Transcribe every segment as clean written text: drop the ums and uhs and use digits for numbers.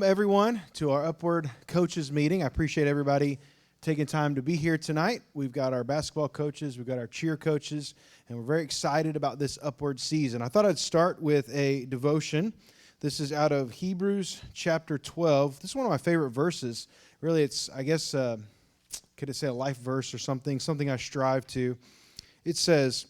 welcome everyone to our Upward Coaches meeting. I appreciate everybody taking time to be here tonight. We've got our basketball coaches, we've got our cheer coaches, and we're very excited about this Upward season. I thought I'd start with a devotion. This is out of Hebrews chapter 12. This is one of my favorite verses. Really, it's, I guess, could I say a life verse or something I strive to. It says,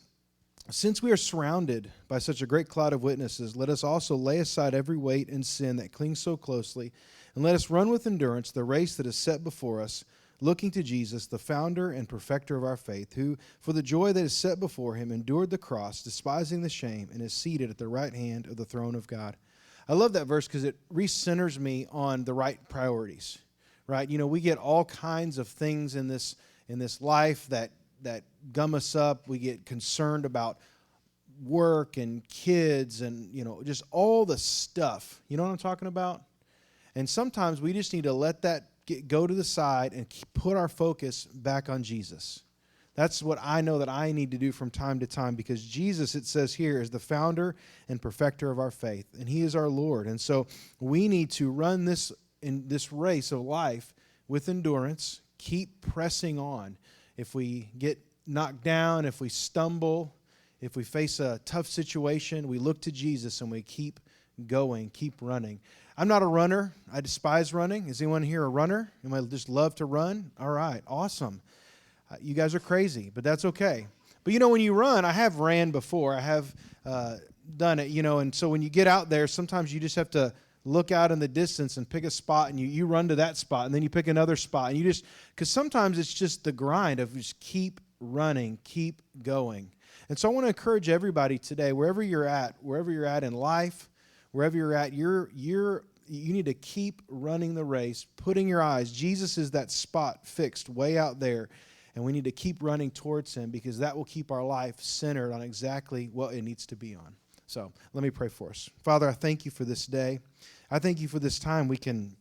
"Since we are surrounded by such a great cloud of witnesses, let us also lay aside every weight and sin that clings so closely, and let us run with endurance the race that is set before us, looking to Jesus, the founder and perfecter of our faith, who, for the joy that is set before him, endured the cross, despising the shame, and is seated at the right hand of the throne of God." I love that verse because it recenters me on the right priorities, right? You know, we get all kinds of things in this life that gum us up. We get concerned about work and kids and, you know, just all the stuff. You know what I'm talking about? And sometimes we just need to let that go to the side and put our focus back on Jesus. That's what I know that I need to do from time to time, because Jesus, it says here, is the founder and perfecter of our faith, and he is our Lord. And so we need to run this race of life with endurance, keep pressing on. If we get knocked down, if we stumble, if we face a tough situation, we look to Jesus and we keep going, keep running. I'm not a runner. I despise running. Is anyone here a runner? You might just love to run? All right, awesome. You guys are crazy, but that's okay. But you know, when you run, I have ran before. I have done it, you know, and so when you get out there, sometimes you just have to look out in the distance and pick a spot, and you run to that spot, and then you pick another spot, and you just, because sometimes it's just the grind of just keep running, keep going. And so I want to encourage everybody today, wherever you're at in life, wherever you're at, you need to keep running the race, putting your eyes. Jesus is that spot fixed way out there, and we need to keep running towards him, because that will keep our life centered on exactly what it needs to be on. So let me pray for us. Father, I thank you for this day. I thank you for this time we can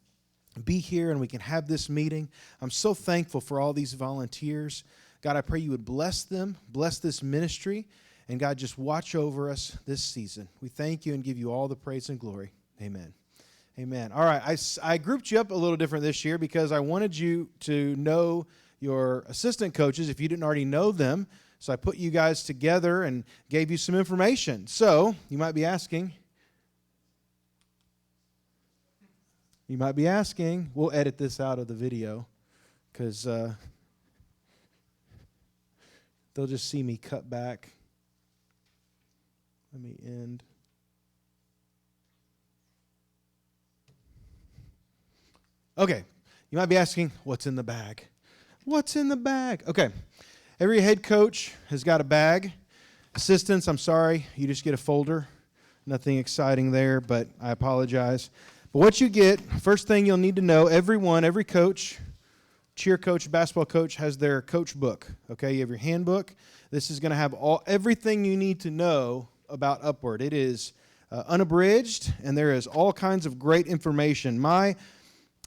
be here and we can have this meeting. I'm so thankful for all these volunteers. God, I pray you would bless them, bless this ministry, and God, just watch over us this season. We thank you and give you all the praise and glory. Amen. Amen. All right, I grouped you up a little different this year because I wanted you to know your assistant coaches if you didn't already know them. So I put you guys together and gave you some information. So you might be asking, we'll edit this out of the video because they'll just see me cut back. Let me end. Okay, you might be asking, what's in the bag? What's in the bag? Okay, every head coach has got a bag. Assistants, I'm sorry, you just get a folder. Nothing exciting there, but I apologize. But what you get, first thing you'll need to know, every coach, cheer coach, basketball coach has their coach book. Okay, you have your handbook. This is going to have everything you need to know about Upward. It is unabridged, and there is all kinds of great information.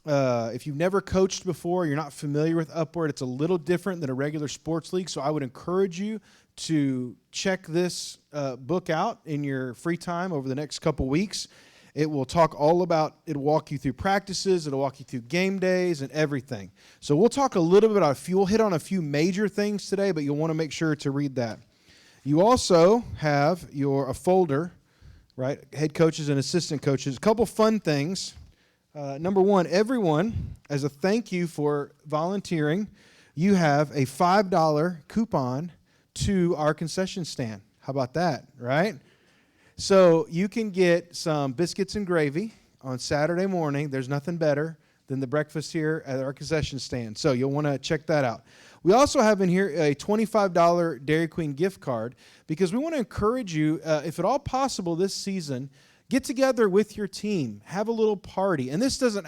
If you've never coached before, you're not familiar with Upward, it's a little different than a regular sports league, so I would encourage you to check this book out in your free time over the next couple weeks. It will talk all about, it'll walk you through practices, it'll walk you through game days and everything. So we'll talk a little bit about we'll hit on a few major things today, but you'll want to make sure to read that. You also have a folder, right? Head coaches and assistant coaches. A couple fun things. Number one, everyone, as a thank you for volunteering, you have a $5 coupon to our concession stand. How about that, right? So you can get some biscuits and gravy on Saturday morning. There's nothing better than the breakfast here at our concession stand. So you'll want to check that out. We also have in here a $25 Dairy Queen gift card because we want to encourage you, if at all possible this season, get together with your team, have a little party. And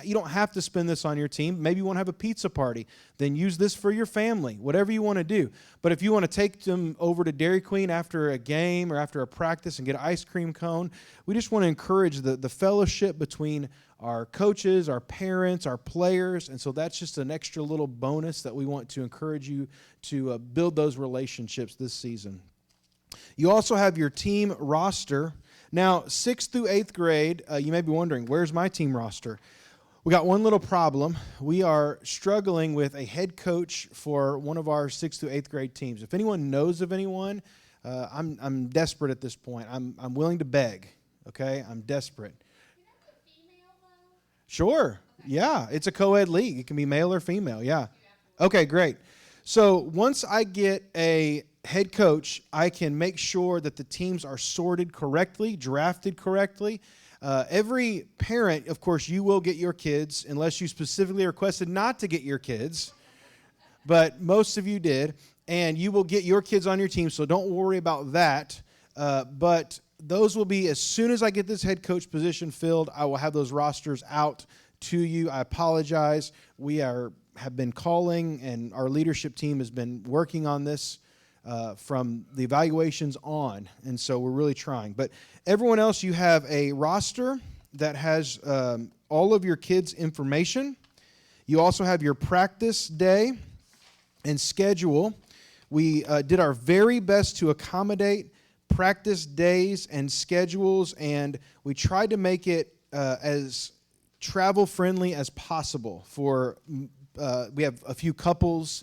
you don't have to spend this on your team. Maybe you want to have a pizza party. Then use this for your family, whatever you want to do. But if you want to take them over to Dairy Queen after a game or after a practice and get an ice cream cone, we just want to encourage the fellowship between our coaches, our parents, our players. And so that's just an extra little bonus that we want to encourage you to build those relationships this season. You also have your team roster. Now, 6th through 8th grade, you may be wondering, where's my team roster? We got one little problem. We are struggling with a head coach for one of our 6th through 8th grade teams. If anyone knows of anyone, I'm desperate at this point. I'm willing to beg. Okay, I'm desperate. Sure. Yeah, it's a co-ed league. It can be male or female. Yeah. Okay, great. So once I get a head coach, I can make sure that the teams are sorted correctly, drafted correctly. Every parent, of course, you will get your kids, unless you specifically requested not to get your kids, but most of you did, and you will get your kids on your team, so don't worry about that. But those will be, as soon as I get this head coach position filled, I will have those rosters out to you. I apologize. We have been calling, and our leadership team has been working on this from the evaluations on, and so we're really trying. But everyone else, you have a roster that has all of your kids' information. You also have your practice day and schedule. We did our very best to accommodate practice days and schedules, and we tried to make it as travel-friendly as possible. We have a few couples,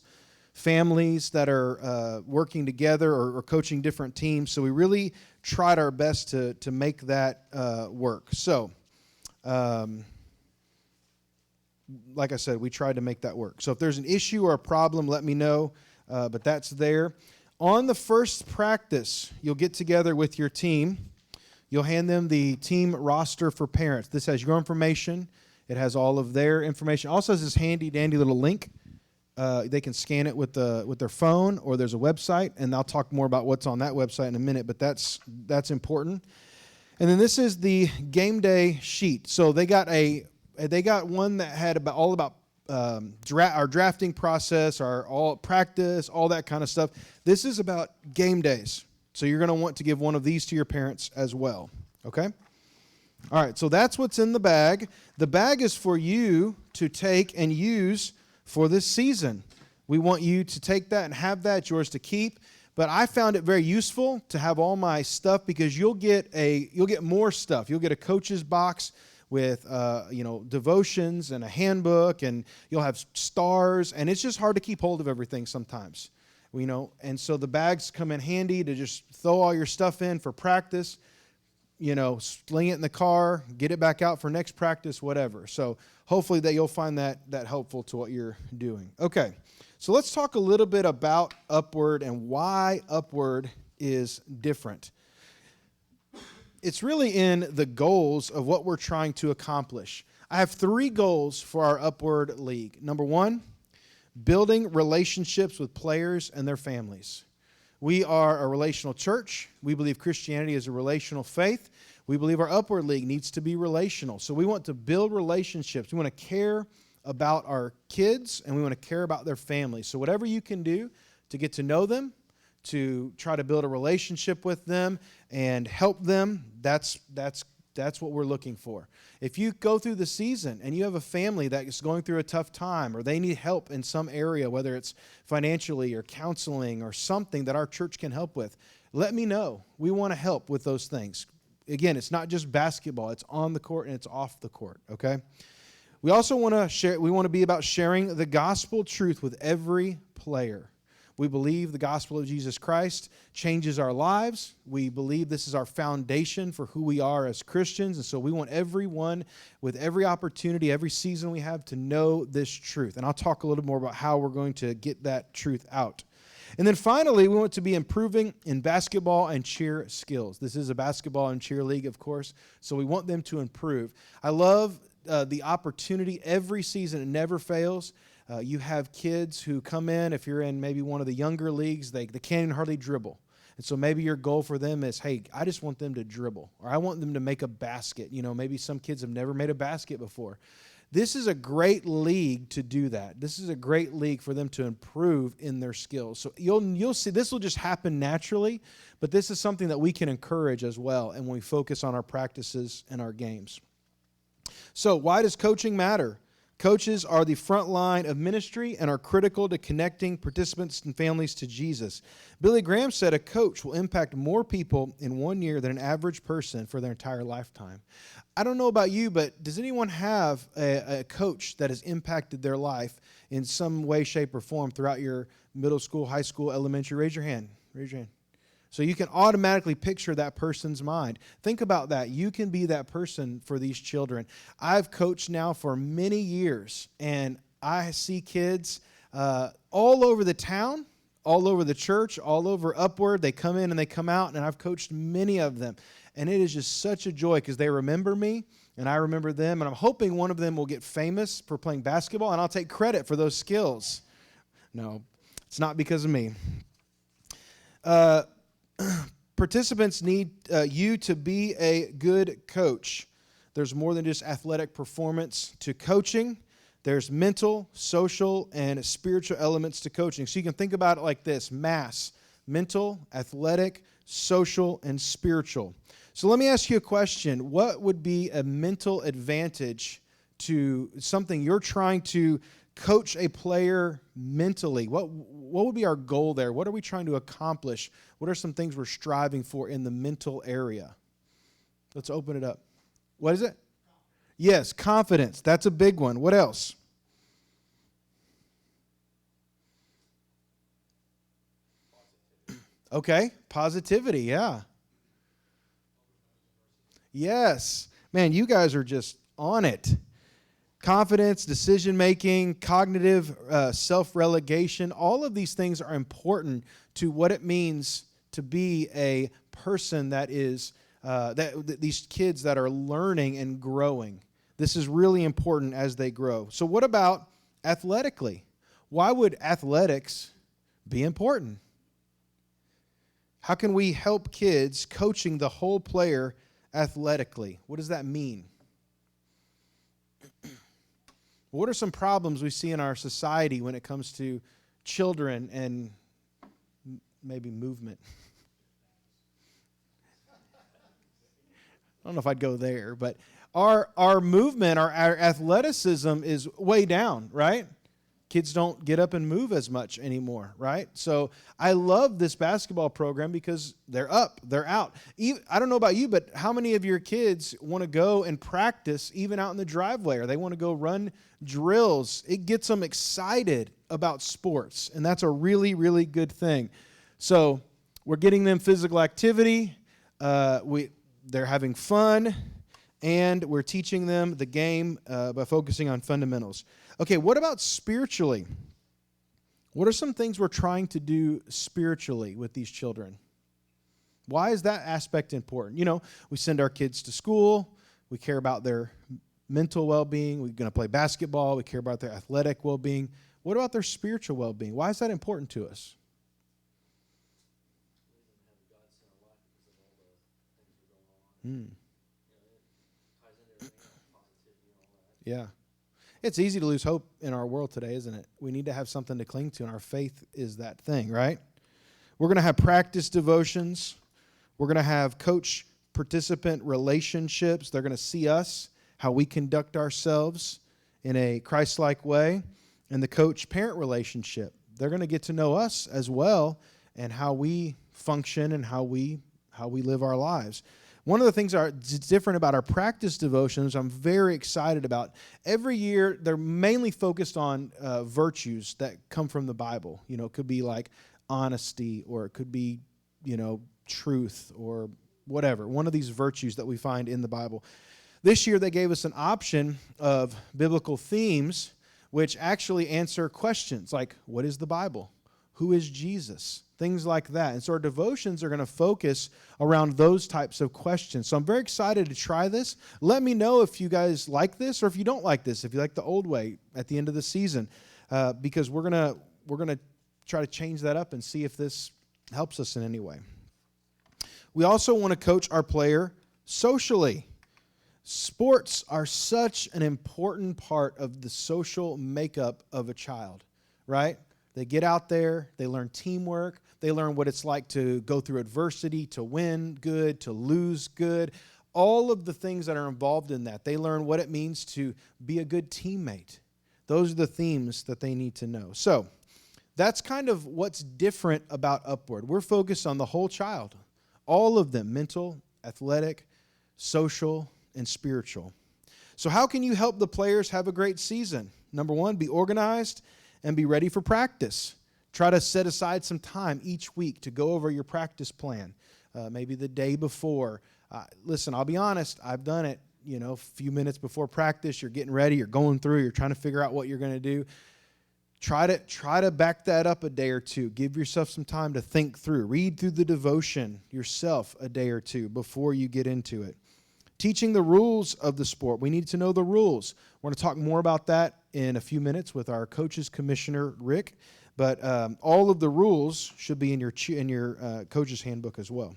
families that are working together or coaching different teams. So we really tried our best to make that work. So, like I said, we tried to make that work. So if there's an issue or a problem, let me know. But that's there. On the first practice, you'll get together with your team. You'll hand them the team roster for parents. This has your information. It has all of their information. Also has this handy-dandy little link. They can scan it with their phone, or there's a website, and I'll talk more about what's on that website in a minute, but that's important. And then this is the game day sheet. So they got one that had all about our drafting process, our all practice, all that kind of stuff. This is about game days. So you're going to want to give one of these to your parents as well. Okay? All right, so that's what's in the bag. The bag is for you to take and use for this season. We want you to take that and have that. It's yours to keep. But I found it very useful to have all my stuff, because you'll get more stuff. You'll get a coach's box with devotions and a handbook, and you'll have stars, and it's just hard to keep hold of everything sometimes. And so the bags come in handy to just throw all your stuff in for practice, sling it in the car, get it back out for next practice, whatever. So hopefully that you'll find that helpful to what you're doing. Okay, so let's talk a little bit about Upward and why Upward is different. It's really in the goals of what we're trying to accomplish. I have 3 goals for our Upward League. Number 1, building relationships with players and their families. We are a relational church. We believe Christianity is a relational faith. We believe our Upward League needs to be relational. So we want to build relationships. We want to care about our kids, and we want to care about their families. So whatever you can do to get to know them, to try to build a relationship with them and help them, that's what we're looking for. If you go through the season and you have a family that is going through a tough time, or they need help in some area, whether it's financially or counseling or something that our church can help with, let me know. We want to help with those things. Again, it's not just basketball. It's on the court and it's off the court, okay? We also want to share. We want to be about sharing the gospel truth with every player. We believe the gospel of Jesus Christ changes our lives. We believe this is our foundation for who we are as Christians. And so we want everyone, with every opportunity, every season we have, to know this truth. And I'll talk a little more about how we're going to get that truth out. And then finally, we want to be improving in basketball and cheer skills. This is a basketball and cheer league, of course, so we want them to improve. I love the opportunity every season. It never fails. You have kids who come in, if you're in maybe one of the younger leagues, they can't even hardly dribble. And so maybe your goal for them is, hey, I just want them to dribble, or I want them to make a basket. Maybe some kids have never made a basket before. This is a great league to do that. This is a great league for them to improve in their skills. So you'll see this will just happen naturally, but this is something that we can encourage as well, and when we focus on our practices and our games. So why does coaching matter? Coaches are the front line of ministry and are critical to connecting participants and families to Jesus. Billy Graham said a coach will impact more people in 1 year than an average person for their entire lifetime. I don't know about you, but does anyone have a coach that has impacted their life in some way, shape, or form throughout your middle school, high school, elementary? Raise your hand. Raise your hand. So you can automatically picture that person's mind. Think about that. You can be that person for these children. I've coached now for many years, and I see kids all over the town, all over the church, all over Upward. They come in and they come out, and I've coached many of them. And it is just such a joy because they remember me, and I remember them, and I'm hoping one of them will get famous for playing basketball, and I'll take credit for those skills. No, it's not because of me. Participants need you to be a good coach. There's more than just athletic performance to coaching. There's mental, social, and spiritual elements to coaching. So you can think about it like this: mass, mental, athletic, social, and spiritual. So let me ask you a question. What would be a mental advantage to something you're trying to coach a player mentally? What would be our goal there? What are we trying to accomplish? What are some things we're striving for in the mental area? Let's open it up. What is it? Yes, confidence. That's a big one. What else? Okay, positivity, yeah. Yes. Man, you guys are just on it. Confidence, decision-making, cognitive self-relegation, all of these things are important to what it means to be a person that is, these kids that are learning and growing. This is really important as they grow. So what about athletically? Why would athletics be important? How can we help kids coaching the whole player athletically? What does that mean? What are some problems we see in our society when it comes to children and maybe movement? I don't know if I'd go there, but our movement, our athleticism is way down, right? Kids don't get up and move as much anymore, right? So I love this basketball program because they're up, they're out. I don't know about you, but how many of your kids want to go and practice even out in the driveway, or they want to go run drills? It gets them excited about sports, and that's a really, really good thing. So we're getting them physical activity. They're having fun, and we're teaching them the game by focusing on fundamentals. Okay, what about spiritually? What are some things we're trying to do spiritually with these children? Why is that aspect important? You know, we send our kids to school. We care about their mental well-being. We're going to play basketball. We care about their athletic well-being. What about their spiritual well-being? Why is that important to us? Yeah. It's easy to lose hope in our world today, isn't it? We need to have something to cling to, and our faith is that thing, right? We're going to have practice devotions. We're going to have coach-participant relationships. They're going to see us, how we conduct ourselves in a Christ-like way. And the coach-parent relationship. They're going to get to know us as well and how we function and how we live our lives. One of the things that's different about our practice devotions I'm very excited about. Every year, they're mainly focused on virtues that come from the Bible. You know, it could be like honesty, or it could be, you know, truth, or whatever. One of these virtues that we find in the Bible. This year, they gave us an option of biblical themes, which actually answer questions like, what is the Bible? Who is Jesus? Things like that. And so our devotions are going to focus around those types of questions. So I'm very excited to try this. Let me know if you guys like this or if you don't like this, if you like the old way at the end of the season, because we're gonna try to change that up and see if this helps us in any way. We also want to coach our player socially. Sports are such an important part of the social makeup of a child, right? They get out there, they learn teamwork, they learn what it's like to go through adversity, to win good, to lose good, all of the things that are involved in that. They learn what it means to be a good teammate Those are the themes that they need to know. So that's kind of what's different about Upward. We're focused on the whole child, all of them, mental, athletic, social, and spiritual. So how can you help the players have a great season? Number one, be organized and be ready for practice. Try to set aside some time each week to go over your practice plan, maybe the day before. Listen, I'll be honest, I've done it, a few minutes before practice. You're getting ready, you're going through, you're trying to figure out what you're going to do. Try to back that up a day or two. Give yourself some time to think through. Read through the devotion yourself a day or two before you get into it. Teaching the rules of the sport. We need to know the rules. We're going to talk more about that in a few minutes with our coaches commissioner, Rick. But all of the rules should be in your coach's handbook as well.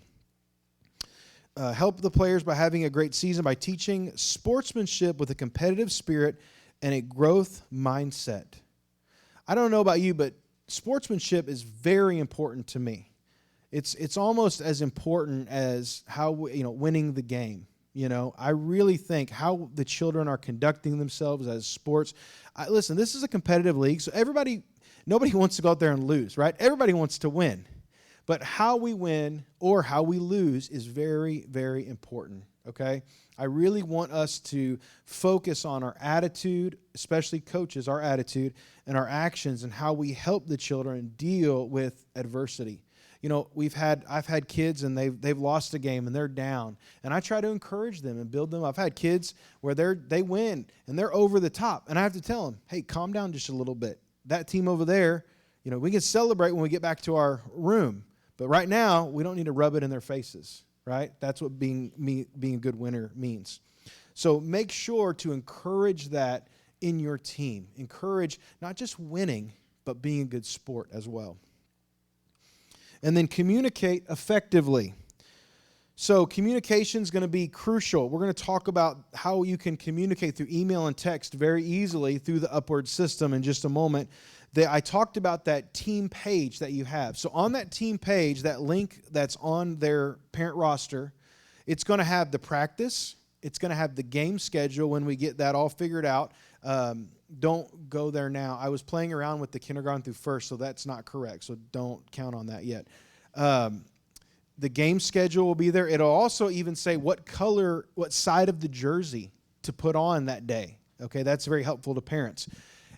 Help the players by having a great season by teaching sportsmanship with a competitive spirit and a growth mindset. I don't know about you, but sportsmanship is very important to me. It's almost as important as how winning the game. I really think how the children are conducting themselves as sports. Listen, this is a competitive league, so nobody wants to go out there and lose, right? Everybody wants to win. But how we win or how we lose is very, very important, okay? I really want us to focus on our attitude, especially coaches, our attitude and our actions and how we help the children deal with adversity. I've had kids and they've lost a game and they're down, and I try to encourage them and build them up. I've had kids where they win and they're over the top, and I have to tell them, hey, calm down just a little bit. That team over there, we can celebrate when we get back to our room, but right now we don't need to rub it in their faces, right? That's what being a good winner means. So make sure to encourage that in your team. Encourage not just winning, but being a good sport as well. And then communicate effectively. So communication is going to be crucial. We're going to talk about how you can communicate through email and text very easily through the Upward system in just a moment. I talked about that team page that you have. So on that team page, that link that's on their parent roster, it's going to have the practice. It's going to have the game schedule when we get that all figured out. Don't go there now. I was playing around with the kindergarten through first, so that's not correct. So don't count on that yet. The game schedule will be there. It'll also even say what side of the jersey to put on that day. Okay, that's very helpful to parents.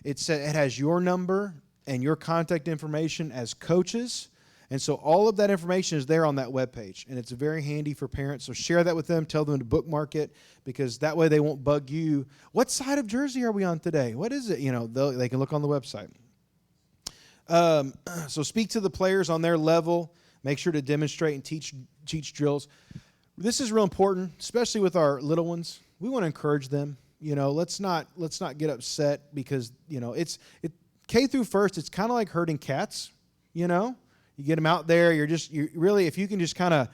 It has your number and your contact information as coaches. And so all of that information is there on that webpage, and it's very handy for parents. So share that with them. Tell them to bookmark it, because that way they won't bug you. What side of jersey are we on today? What is it? They can look on the website. So speak to the players on their level. Make sure to demonstrate and teach drills. This is real important, especially with our little ones. We want to encourage them. Let's not get upset because K through first. It's kind of like herding cats. You get them out there, you really, if you can just kind of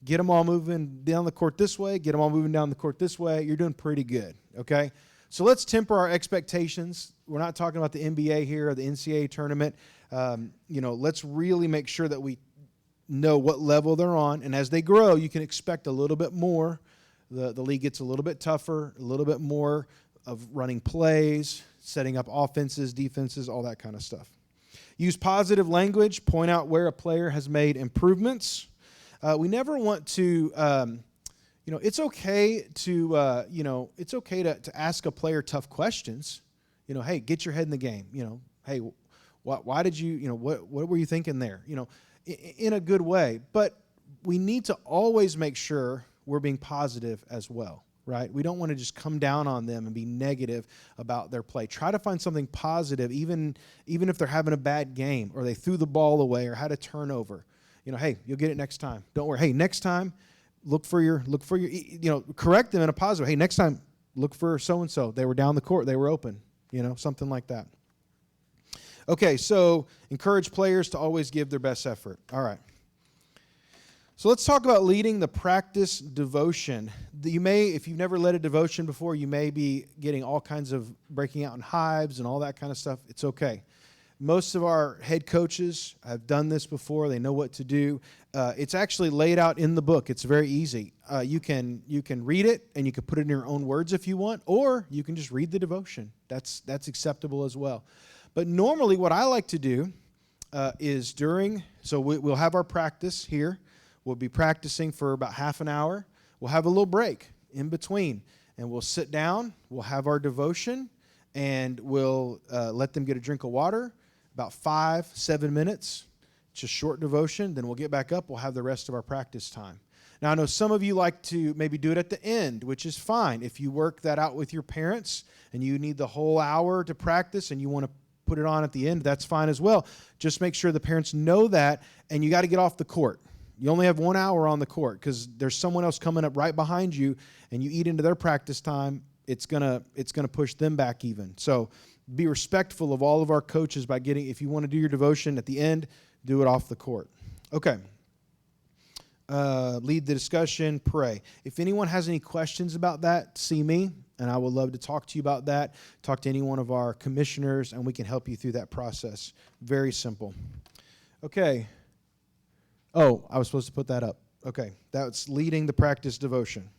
get them all moving down the court this way, get them all moving down the court this way, you're doing pretty good, okay? So let's temper our expectations. We're not talking about the NBA here or the NCAA tournament. Let's really make sure that we know what level they're on, and as they grow, you can expect a little bit more. The league gets a little bit tougher, a little bit more of running plays, setting up offenses, defenses, all that kind of stuff. Use positive language. Point out where a player has made improvements. We never want to, it's okay to ask a player tough questions. Hey, get your head in the game. Hey, why did you, what were you thinking there? In a good way. But we need to always make sure we're being positive as well. Right? We don't want to just come down on them and be negative about their play. Try to find something positive, even if they're having a bad game or they threw the ball away or had a turnover. Hey, you'll get it next time. Don't worry. Hey, next time, look for your, correct them in a positive. Hey, next time, look for so-and-so. They were down the court. They were open. Something like that. Okay, so encourage players to always give their best effort. All right. So let's talk about leading the practice devotion. If you've never led a devotion before, you may be getting all kinds of breaking out in hives and all that kind of stuff. It's okay. Most of our head coaches have done this before. They know what to do. It's actually laid out in the book. It's very easy. You can read it, and you can put it in your own words if you want, or you can just read the devotion. That's acceptable as well. But normally what I like to do is we'll have our practice here. We'll be practicing for about half an hour. We'll have a little break in between, and we'll sit down. We'll have our devotion, and we'll let them get a drink of water, about 5-7 minutes. Just short devotion. Then we'll get back up. We'll have the rest of our practice time. Now, I know some of you like to maybe do it at the end, which is fine. If you work that out with your parents and you need the whole hour to practice and you want to put it on at the end, that's fine as well. Just make sure the parents know that, and you got to get off the court. You only have 1 hour on the court because there's someone else coming up right behind you, and you eat into their practice time, it's gonna push them back even. So be respectful of all of our coaches by if you want to do your devotion at the end, do it off the court. Okay. Lead the discussion, pray. If anyone has any questions about that, see me, and I would love to talk to you about that. Talk to any one of our commissioners, and we can help you through that process. Very simple. Okay. Oh, I was supposed to put that up. Okay. That's leading the practice devotion.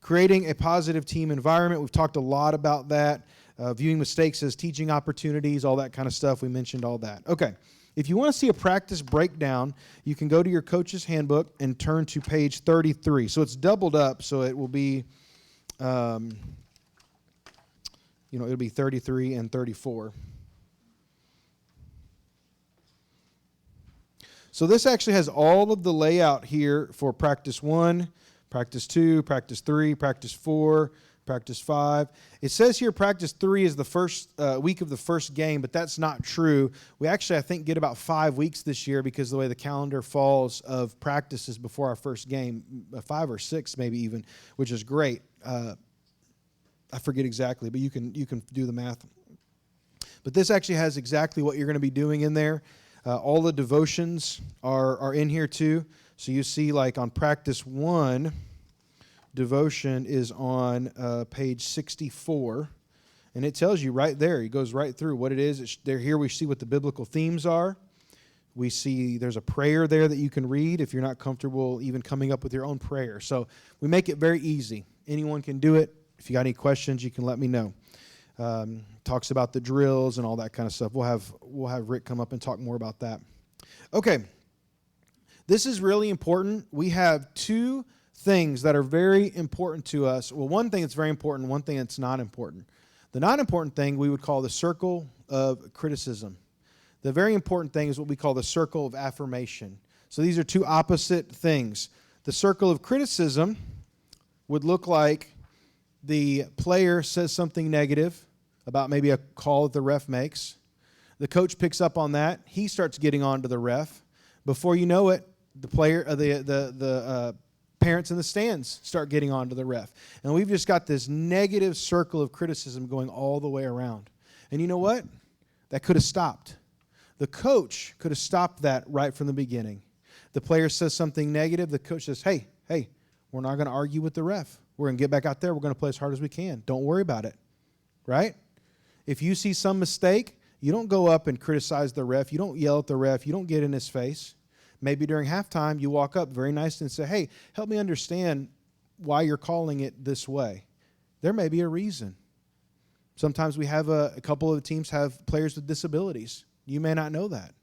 Creating a positive team environment. We've talked a lot about that. Viewing mistakes as teaching opportunities, all that kind of stuff. We mentioned all that. Okay. If you want to see a practice breakdown, you can go to your coach's handbook and turn to page 33. So it's doubled up, so it will be, it'll be 33 and 34. So this actually has all of the layout here for practice 1, practice 2, practice 3, practice 4, practice 5. It says here practice 3 is the first week of the first game, but that's not true. We actually, I think, get about 5 weeks this year because the way the calendar falls of practices before our first game, 5 or 6 maybe even, which is great. I forget exactly, but you can do the math. But this actually has exactly what you're going to be doing in there. All the devotions are in here too. So you see, like on practice 1, devotion is on page 64, and it tells you right there. It goes right through what it is. Here we see what the biblical themes are. We see there's a prayer there that you can read if you're not comfortable even coming up with your own prayer. So we make it very easy. Anyone can do it. If you got any questions, you can let me know. Talks about the drills and all that kind of stuff. We'll have Rick come up and talk more about that. Okay. This is really important. We have 2 things that are very important to us. Well, one thing that's very important, one thing that's not important. The not important thing we would call the circle of criticism. The very important thing is what we call the circle of affirmation. So these are 2 opposite things. The circle of criticism would look like the player says something negative about maybe a call that the ref makes. The coach picks up on that. He starts getting on to the ref. Before you know it, the parents in the stands start getting on to the ref. And we've just got this negative circle of criticism going all the way around. And you know what? That could have stopped. The coach could have stopped that right from the beginning. The player says something negative. The coach says, hey, we're not going to argue with the ref. We're going to get back out there. We're going to play as hard as we can. Don't worry about it. Right? If you see some mistake, you don't go up and criticize the ref. You don't yell at the ref. You don't get in his face. Maybe during halftime, you walk up very nice and say, hey, help me understand why you're calling it this way. There may be a reason. Sometimes we have a couple of the teams have players with disabilities. You may not know that.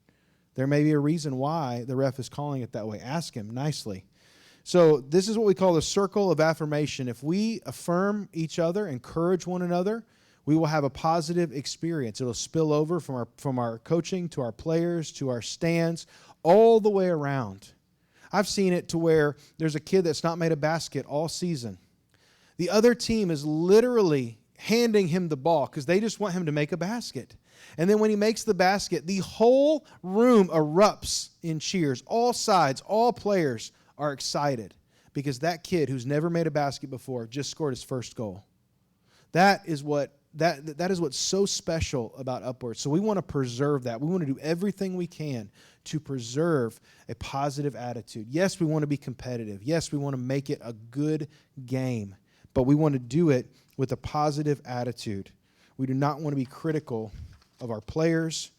There may be a reason why the ref is calling it that way. Ask him nicely. So this is what we call the circle of affirmation. If we affirm each other, encourage one another, we will have a positive experience. It'll spill over from our coaching to our players to our stands, all the way around. I've seen it to where there's a kid that's not made a basket all season. The other team is literally handing him the ball because they just want him to make a basket. And then when he makes the basket, the whole room erupts in cheers. All sides, all players are excited because that kid who's never made a basket before just scored his first goal. That is what's so special about Upward. So we want to preserve that. We want to do everything we can to preserve a positive attitude. Yes, we want to be competitive. Yes, we want to make it a good game, but we want to do it with a positive attitude. We do not want to be critical of our players,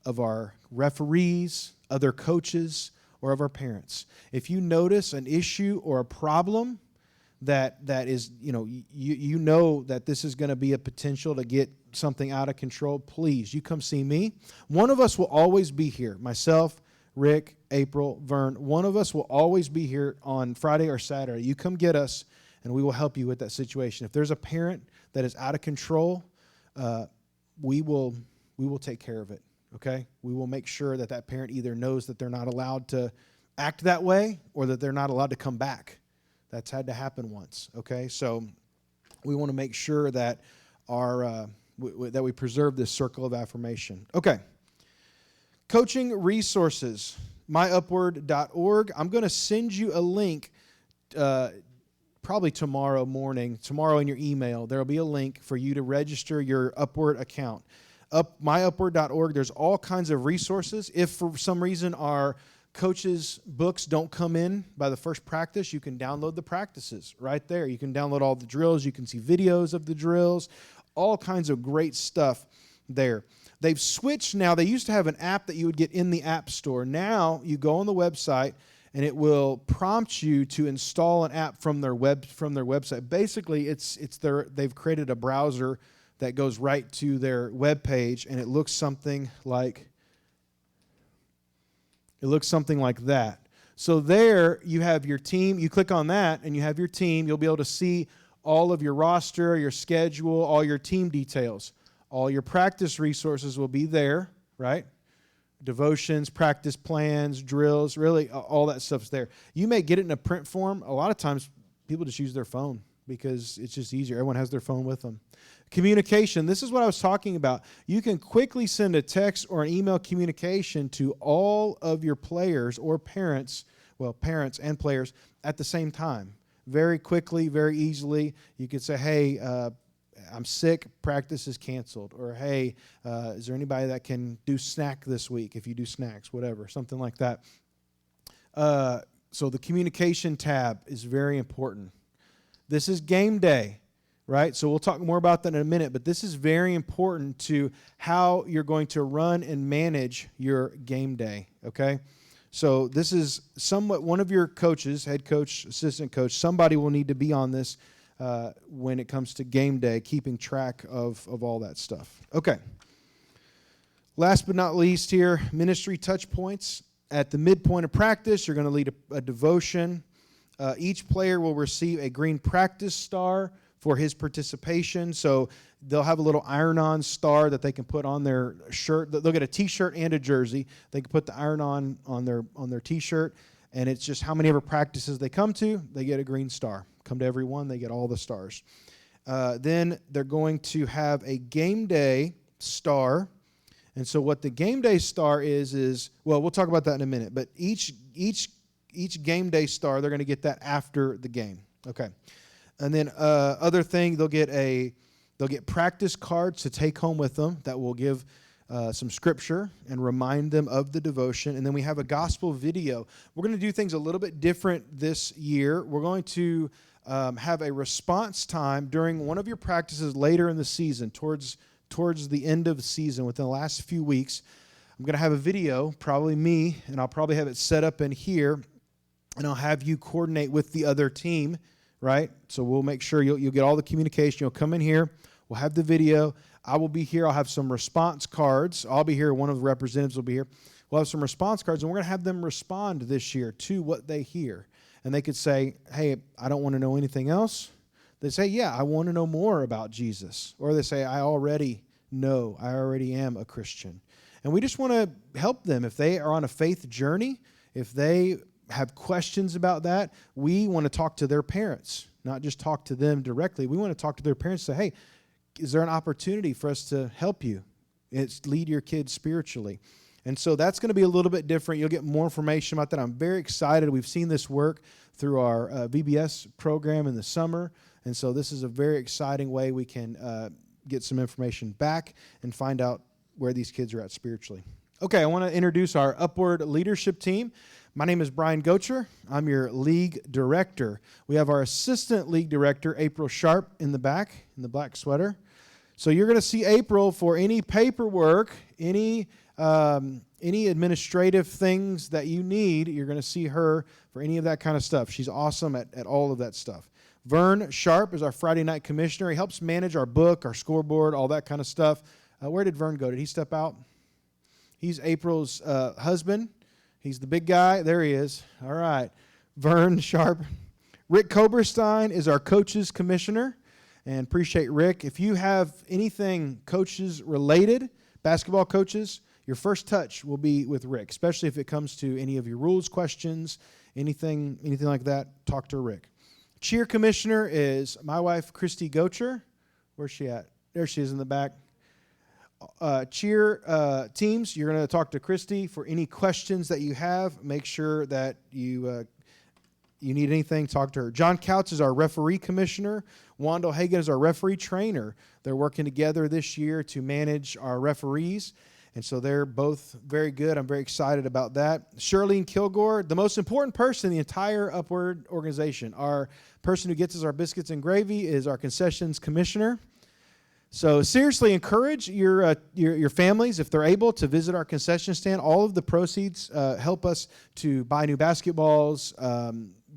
of our referees, other coaches, or of our parents. If you notice an issue or a problem that is, you know that this is going to be a potential to get something out of control, please, you come see me. One of us will always be here. Myself, Rick, April, Vern, one of us will always be here on Friday or Saturday. You come get us, and we will help you with that situation. If there's a parent that is out of control, we will take care of it, okay? We will make sure that parent either knows that they're not allowed to act that way or that they're not allowed to come back. That's had to happen once, okay? So we want to make sure that that we preserve this circle of affirmation. Okay. Coaching resources, myupward.org. I'm going to send you a link probably tomorrow morning, tomorrow in your email. There will be a link for you to register your Upward account. Myupward.org, there's all kinds of resources. If for some reason our coaches' books don't come in by the first practice, you can download the practices right there. You can download all the drills. You can see videos of the drills, all kinds of great stuff there. They've switched now. They used to have an app that you would get in the App Store. Now you go on the website, and it will prompt you to install an app from their website. Basically, they've created a browser that goes right to their web page, and it looks something like that. So there you have your team. You click on that, and you have your team. You'll be able to see all of your roster, your schedule, all your team details. All your practice resources will be there, right? Devotions, practice plans, drills, really all that stuff's there. You may get it in a print form. A lot of times people just use their phone because it's just easier. Everyone has their phone with them. Communication, this is what I was talking about. You can quickly send a text or an email communication to all of your players or parents, parents and players at the same time. Very quickly, very easily. You could say, hey, I'm sick, practice is canceled. Or, hey, is there anybody that can do snack this week if you do snacks, whatever, something like that. So the communication tab is very important. This is game day, right? So we'll talk more about that in a minute, but this is very important to how you're going to run and manage your game day, okay? So this is somewhat one of your coaches, head coach, assistant coach, somebody will need to be on this when it comes to game day, keeping track of all that stuff. Okay. Last but not least here, ministry touch points. At the midpoint of practice, you're going to lead a devotion. Each player will receive a green practice star for his participation. So they'll have a little iron-on star that they can put on their shirt. They'll get a T-shirt and a jersey. They can put the iron-on their T-shirt, and it's just how many ever practices they come to, they get a green star. Come to every one, they get all the stars. Then they're going to have a game day star. And so what the game day star is we'll talk about that in a minute, but each game day star, they're going to get that after the game. Okay. And then other thing, they'll get practice cards to take home with them that will give some scripture and remind them of the devotion. And then we have a gospel video. We're going to do things a little bit different this year. We're going to have a response time during one of your practices later in the season, towards the end of the season, within the last few weeks. I'm going to have a video, probably me, and I'll probably have it set up in here, and I'll have you coordinate with the other team, right? So we'll make sure you'll get all the communication. You'll come in here. We'll have the video. I will be here. I'll have some response cards. I'll be here. One of the representatives will be here. We'll have some response cards, and we're going to have them respond this year to what they hear. And they could say, hey, I don't want to know anything else. They say, yeah, I want to know more about Jesus. Or they say, I already know. I already am a Christian. And we just want to help them. If they are on a faith journey, if they have questions about that, we want to talk to their parents, not just talk to them directly. We want to talk to their parents and say, hey, is there an opportunity for us to help you? It's lead your kids spiritually. And so that's going to be a little bit different. You'll get more information about that. I'm very excited. We've seen this work through our VBS program in the summer. And so this is a very exciting way we can get some information back and find out where these kids are at spiritually. Okay, I want to introduce our Upward leadership team. My name is Brian Gocher. I'm your league director. We have our assistant league director, April Sharp, in the back, in the black sweater. So you're going to see April for any paperwork, any administrative things that you need. You're going to see her for any of that kind of stuff. She's awesome at all of that stuff. Vern Sharp is our Friday night commissioner. He helps manage our book, our scoreboard, all that kind of stuff. Where did Vern go? Did he step out? He's April's husband. He's the big guy. There he is. All right. Vern Sharp. Rick Koberstein is our coaches commissioner. And appreciate Rick. If you have anything coaches related, basketball coaches, your first touch will be with Rick, especially if it comes to any of your rules questions, anything like that, talk to Rick. Cheer commissioner is my wife, Christy Gocher. Where's she at? There she is in the back. Cheer teams, you're going to talk to Christy for any questions that you have. Make sure that you need anything, talk to her. John Couch is our referee commissioner. Wando Hagan is our referee trainer. They're working together this year to manage our referees, and so they're both very good. I'm very excited about that. Shirlene Kilgore, the most important person in the entire Upward organization. Our person who gets us our biscuits and gravy is our concessions commissioner. So seriously encourage your families, if they're able, to visit our concession stand. All of the proceeds help us to buy new basketballs,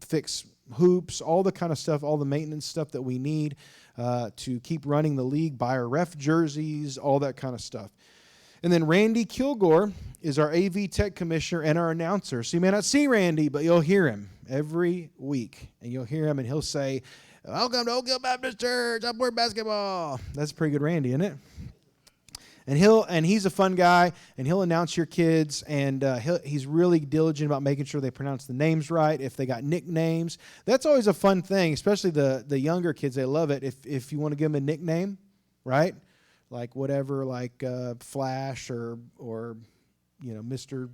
fix hoops, all the kind of stuff, all the maintenance stuff that we need to keep running the league, buy our ref jerseys, all that kind of stuff. And then Randy Kilgore is our AV Tech commissioner and our announcer. So you may not see Randy, but you'll hear him every week. And you'll hear him and he'll say, "Welcome to Oak Hill Baptist Church, Upward Basketball." That's pretty good Randy, isn't it? And he's a fun guy, and he'll announce your kids, and he's really diligent about making sure they pronounce the names right. If they got nicknames, that's always a fun thing, especially the younger kids. They love it if you want to give them a nickname, right? Like whatever, like Flash or Mr.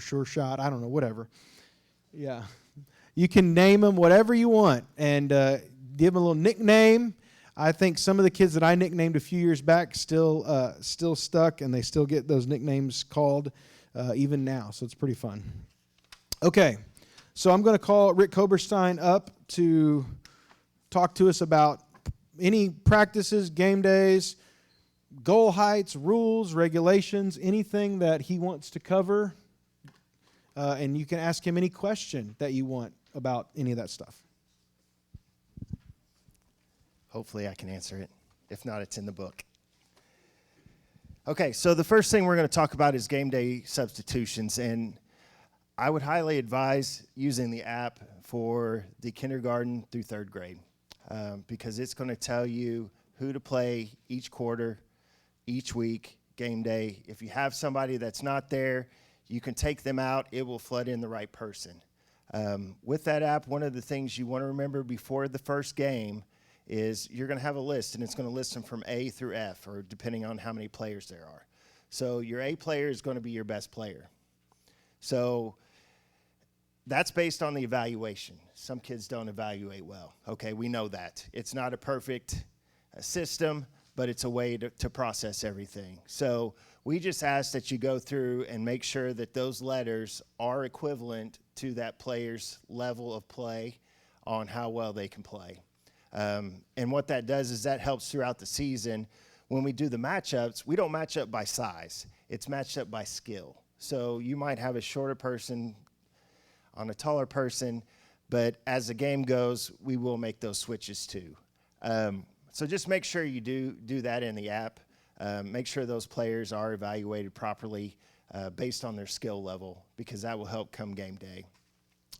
Sure Shot. I don't know, whatever. Yeah, you can name them whatever you want, and give them a little nickname. I think some of the kids that I nicknamed a few years back still stuck, and they still get those nicknames called even now. So it's pretty fun. Okay, so I'm going to call Rick Koberstein up to talk to us about any practices, game days, goal heights, rules, regulations, anything that he wants to cover. And you can ask him any question that you want about any of that stuff. Hopefully I can answer it. If not, it's in the book. Okay, so the first thing we're going to talk about is game day substitutions. And I would highly advise using the app for the kindergarten through third grade because it's going to tell you who to play each quarter, each week, game day. If you have somebody that's not there, you can take them out. It will flood in the right person. With that app, one of the things you want to remember before the first game is you're going to have a list, and it's going to list them from A through F, or depending on how many players there are. So your A player is going to be your best player. So that's based on the evaluation. Some kids don't evaluate well. Okay, we know that. It's not a perfect system, but it's a way to process everything. So we just ask that you go through and make sure that those letters are equivalent to that player's level of play on how well they can play. And what that does is that helps throughout the season. When we do the matchups, we don't match up by size. It's matched up by skill. So you might have a shorter person on a taller person, but as the game goes, we will make those switches too. So just make sure you do that in the app. Make sure those players are evaluated properly based on their skill level, because that will help come game day.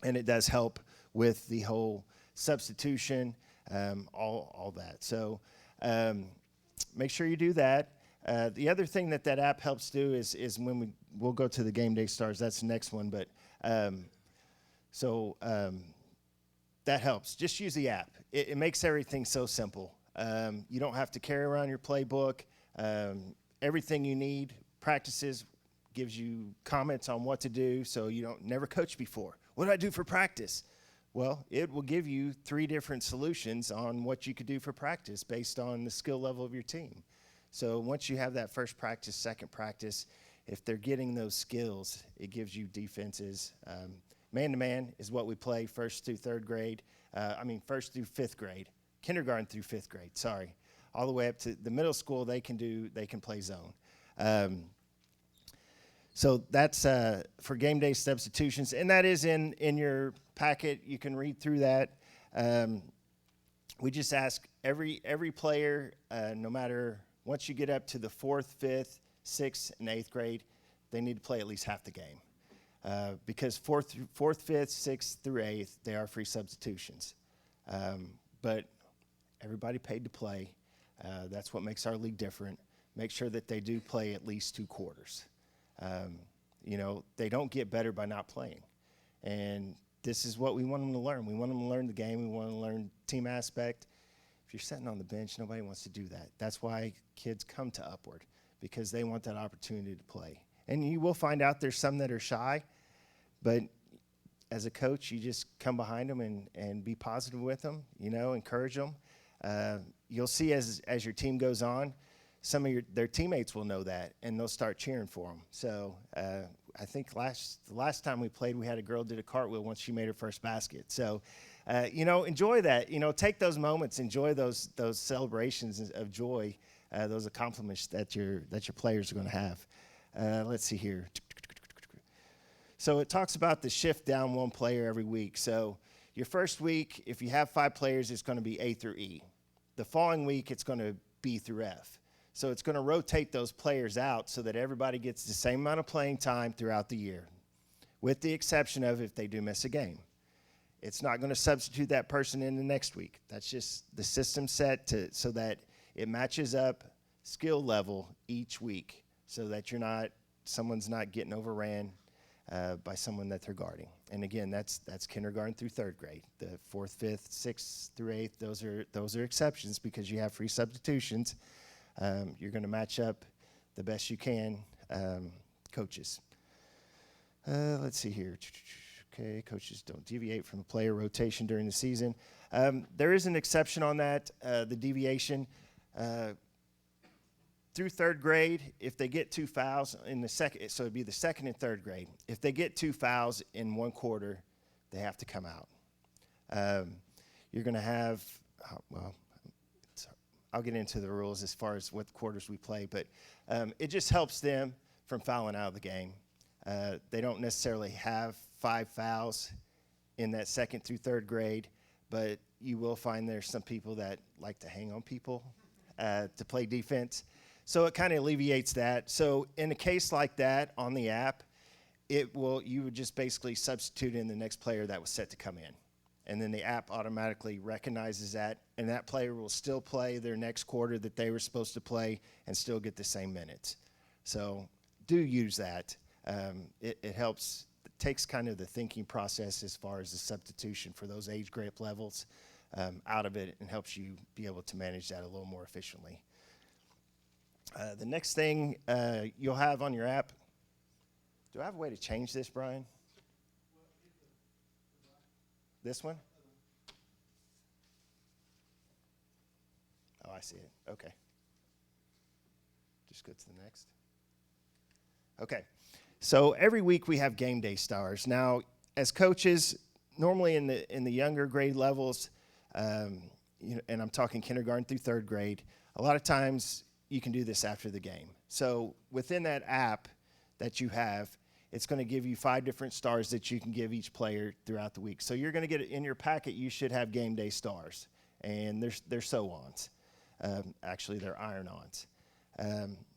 And it does help with the whole substitution, all that. So make sure you do that. The other thing that app helps do is when we'll go to the game day stars. That's the next one, but that helps. Just use the app. It makes everything so simple. You don't have to carry around your playbook. Everything you need, practices, gives you comments on what to do, so you don't never coach before. What do I do for practice? Well, it will give you 3 different solutions on what you could do for practice based on the skill level of your team. So once you have that first practice, second practice, if they're getting those skills, it gives you defenses. Man-to-man is what we play first through fifth grade, kindergarten through fifth grade, sorry. all the way up to the middle school, they can play zone. So that's for game day substitutions, and that is in your packet. You can read through that. We just ask every player, no matter once you get up to the 4th, 5th, 6th, and 8th grade, they need to play at least half the game. Because 4th, 5th, 6th through 8th, they are free substitutions. But everybody paid to play. That's what makes our league different. Make sure that they do play at least 2 quarters. They don't get better by not playing. And this is what we want them to learn. We want them to learn the game. We want them to learn team aspect. If you're sitting on the bench, nobody wants to do that. That's why kids come to Upward, because they want that opportunity to play. And you will find out there's some that are shy, but as a coach, you just come behind them and be positive with them, encourage them. You'll see as your team goes on, some of their teammates will know that, and they'll start cheering for them. So I think the last time we played, we had a girl did a cartwheel once she made her first basket. So, enjoy that. Take those moments, enjoy those celebrations of joy, those accomplishments that your players are going to have. Let's see here. So it talks about the shift down 1 player every week. So your first week, if you have 5 players, it's going to be A through E. The following week, it's going to B through F. So it's going to rotate those players out so that everybody gets the same amount of playing time throughout the year, with the exception of if they do miss a game. It's not going to substitute that person in the next week. That's just the system set so that it matches up skill level each week, so that someone's not getting overran by someone that they're guarding. And again, that's kindergarten through 3rd grade. The 4th, 5th, 6th through 8th, those are exceptions because you have free substitutions. You're going to match up the best you can, coaches. Let's see here. Okay, coaches don't deviate from the player rotation during the season. There is an exception on that, the deviation. Through 3rd grade, if they get 2 fouls in the second, so it'd be the 2nd and 3rd grade. If they get 2 fouls in 1 quarter, they have to come out. You're going to have, I'll get into the rules as far as what quarters we play, but it just helps them from fouling out of the game. They don't necessarily have 5 fouls in that 2nd through 3rd grade, but you will find there's some people that like to hang on people to play defense. So it kind of alleviates that. So in a case like that on the app, you would just basically substitute in the next player that was set to come in. And then the app automatically recognizes that, and that player will still play their next quarter that they were supposed to play and still get the same minutes. So do use that. It helps, it takes kind of the thinking process as far as the substitution for those age group levels out of it, and helps you be able to manage that a little more efficiently. The next thing you'll have on your app, do I have a way to change this, Brian? This one? Oh, I see it. Okay. Just go to the next. Okay. So every week we have game day stars. Now, as coaches, normally in the younger grade levels, and I'm talking kindergarten through 3rd grade, a lot of times you can do this after the game. So within that app that you have, it's going to give you 5 different stars that you can give each player throughout the week. So you're going to get it in your packet. You should have game day stars, and they're sew-ons. Actually, they're iron-ons.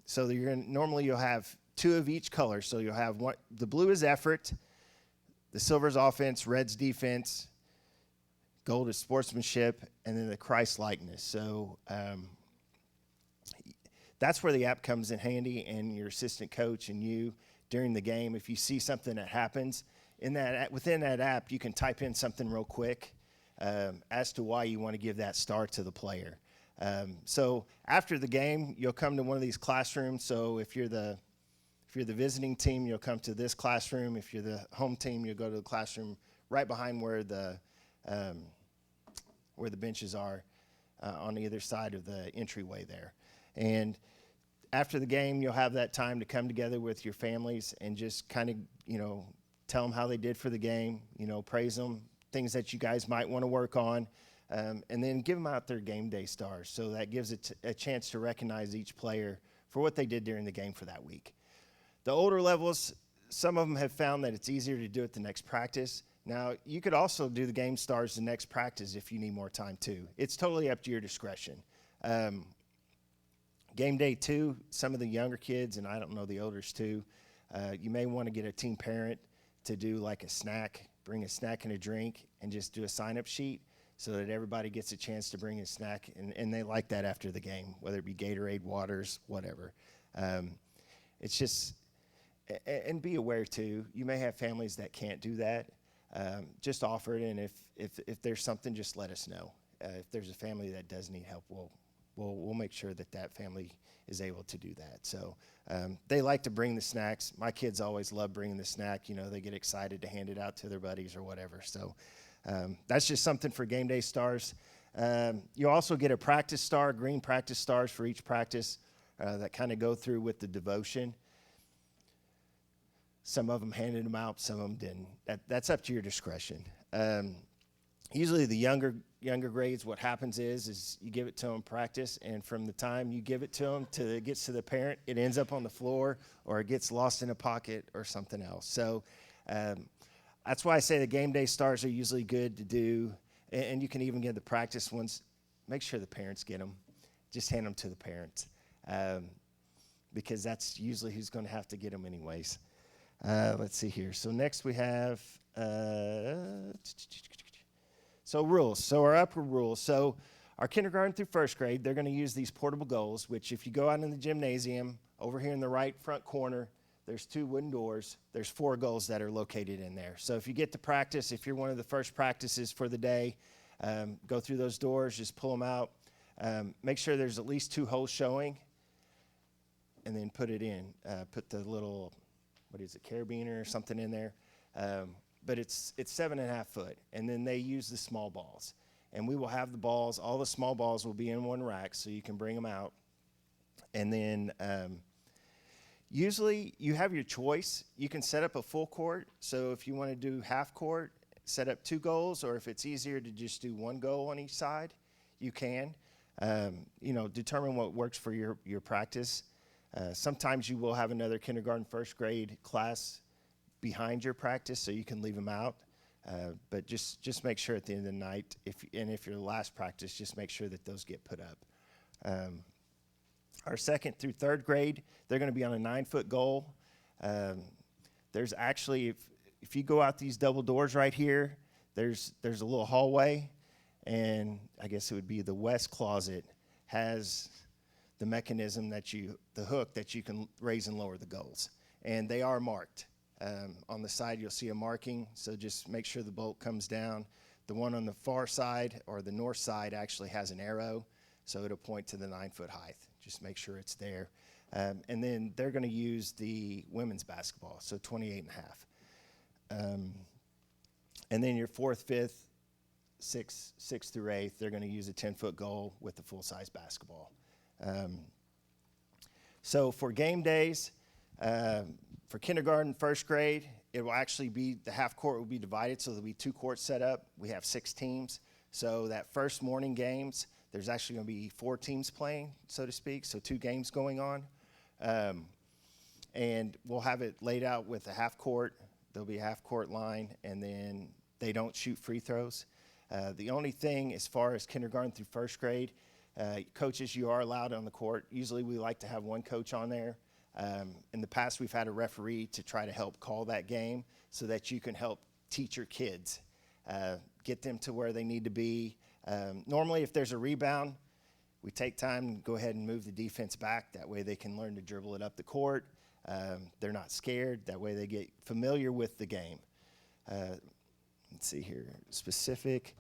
So normally you'll have 2 of each color. So you'll have one. The blue is effort, the silver is offense, red's defense, gold is sportsmanship, and then the Christ likeness. So that's where the app comes in handy, and your assistant coach and you during the game, if you see something that happens within that app, you can type in something real quick as to why you want to give that star to the player. So after the game, you'll come to one of these classrooms. So if you're the visiting team, you'll come to this classroom. If you're the home team, you'll go to the classroom right behind where the benches are on either side of the entryway there. And after the game, you'll have that time to come together with your families and just kind of, tell them how they did for the game, praise them, things that you guys might want to work on. and then give them out their game day stars. So that gives it a chance to recognize each player for what they did during the game for that week. The older levels, some of them have found that it's easier to do it the next practice. Now, you could also do the game stars the next practice if you need more time too. It's totally up to your discretion. Game day 2, some of the younger kids, and I don't know the elders too, you may want to get a team parent to do like a snack, bring a snack and a drink, and just do a sign-up sheet so that everybody gets a chance to bring a snack, and they like that after the game, whether it be Gatorade, waters, whatever. It's just, and be aware too, you may have families that can't do that. Just offer it, and if there's something, just let us know. If there's a family that does need help, we'll make sure that family is able to do that. So they like to bring the snacks. My kids always love bringing the snack. You know, they get excited to hand it out to their buddies or whatever. So that's just something for game day stars. You also get a practice star, green practice stars for each practice that kind of go through with the devotion. Some of them handed them out, some of them didn't. That's up to your discretion. Usually the younger grades, what happens is you give it to them practice, and from the time you give it to them till it gets to the parent, it ends up on the floor or it gets lost in a pocket or something else. So that's why I say the game day stars are usually good to do, and you can even give the practice ones. Make sure the parents get them. Just hand them to the parents because that's usually who's going to have to get them anyways. Let's see here. So next we have rules. So our upward rules. So our kindergarten through first grade, they're going to use these portable goals, which if you go out in the gymnasium, over here in the right front corner, there's 2 wooden doors. There's 4 goals that are located in there. So if you get to practice, if you're one of the first practices for the day, go through those doors, just pull them out. Make sure there's at least 2 holes showing, and then put it in. Put the little, what is it, carabiner or something in there. But it's 7.5 foot, and then they use the small balls. And we will have the balls, all the small balls will be in one rack, so you can bring them out. And then usually you have your choice. You can set up a full court, so if you want to do half court, set up 2 goals, or if it's easier to just do 1 goal on each side, you can. Determine what works for your practice. Sometimes you will have another kindergarten, first grade class behind your practice, so you can leave them out. But just make sure at the end of the night, if your last practice, just make sure that those get put up. Our second through third grade, they're going to be on a 9-foot goal. There's actually, if you go out these double doors right here, there's a little hallway, and I guess it would be the west closet has the mechanism the hook that you can raise and lower the goals. And they are marked. On the side, you'll see a marking, so just make sure the bolt comes down. The one on the far side, or the north side, actually has an arrow, so it'll point to the 9-foot height. Just make sure it's there. And then they're going to use the women's basketball, so 28.5. And then your 4th, 5th, 6th through 8th, they're going to use a 10-foot goal with the full-size basketball. So for game days, for kindergarten, first grade, it will actually be, the half court will be divided, so there'll be 2 courts set up. We have 6 teams. So that first morning games, there's actually going to be 4 teams playing, so to speak, so 2 games going on. And we'll have it laid out with a half court. There'll be a half court line, and then they don't shoot free throws. The only thing as far as kindergarten through first grade, coaches, you are allowed on the court. Usually we like to have 1 coach on there. In the past, we've had a referee to try to help call that game so that you can help teach your kids, get them to where they need to be. Normally, if there's a rebound, we take time and go ahead and move the defense back. That way they can learn to dribble it up the court. They're not scared. That way they get familiar with the game. Let's see here, specific.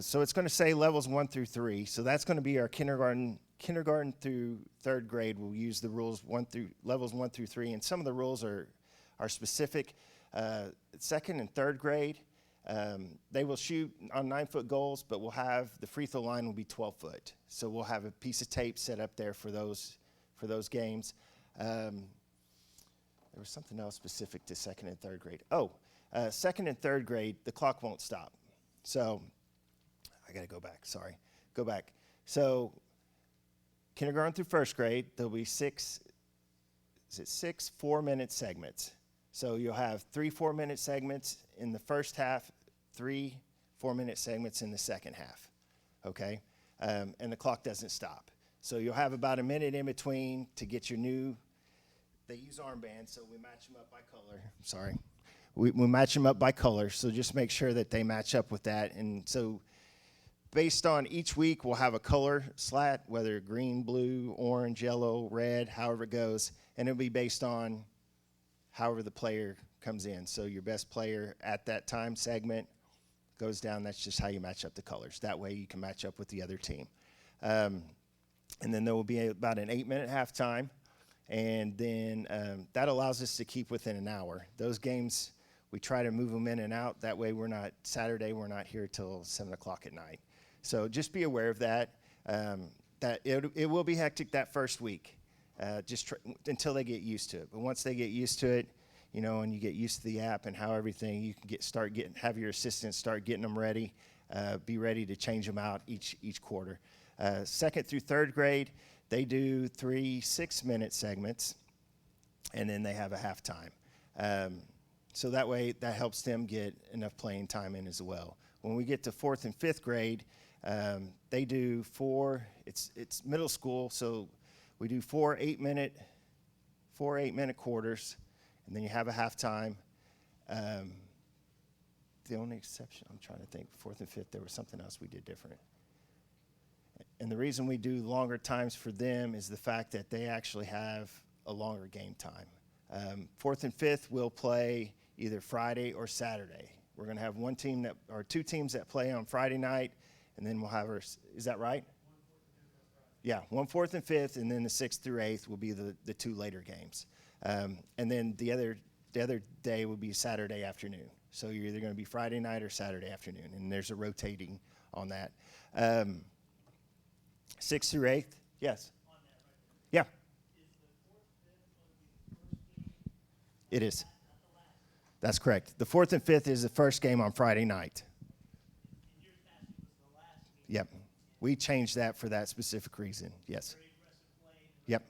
So it's going to say levels 1 through 3. So that's going to be our kindergarten through 3rd grade. We'll use the rules levels 1 through 3, and some of the rules are specific. 2nd and 3rd grade, they will shoot on 9-foot goals, but we'll have the free throw line will be 12 foot. So we'll have a piece of tape set up there for those games. There was something else specific to 2nd and 3rd grade. 2nd and 3rd grade, the clock won't stop. So I got to go back. Sorry. Go back. So kindergarten through first grade, there'll be six 4-minute segments. So you'll have 3 4-minute segments in the first half, 3 4-minute segments in the second half, okay? And the clock doesn't stop. So you'll have about a minute in between to get your new, they use armbands, so we match them up by color. Sorry. We match them up by color, so just make sure that they match up with that. And so based on each week, we'll have a color slat, whether green, blue, orange, yellow, red, however it goes, and it'll be based on however the player comes in. So your best player at that time segment goes down. That's just how you match up the colors. That way you can match up with the other team. And then there will be about an 8-minute halftime, and then that allows us to keep within an hour. Those games, we try to move them in and out. That way we're not here till 7 o'clock at night. So just be aware of that. That it will be hectic that first week, until they get used to it. But once they get used to it, and you get used to the app and how everything, you can have your assistants start getting them ready. Be ready to change them out each quarter. Second through third grade, they do 3 6-minute segments, and then they have a halftime. So that way, that helps them get enough playing time in as well. When we get to fourth and fifth grade, they do 4. It's middle school, so we do 4 8-minute quarters, and then you have a halftime. The only exception, I'm trying to think, fourth and fifth, there was something else we did different. And the reason we do longer times for them is the fact that they actually have a longer game time. Fourth and fifth, we'll play either Friday or Saturday. We're going to have 2 teams that play on Friday night, and then we'll have is that right? Yeah, 1 4th and 5th, and then the 6th through 8th will be the 2 later games. And then the other day will be Saturday afternoon. So you're either going to be Friday night or Saturday afternoon, and there's a rotating on that. 6th through 8th, yes. Yeah. It is. That's correct. The 4th and 5th is the first game on Friday night. Yep. We changed that for that specific reason. Yes. Yep.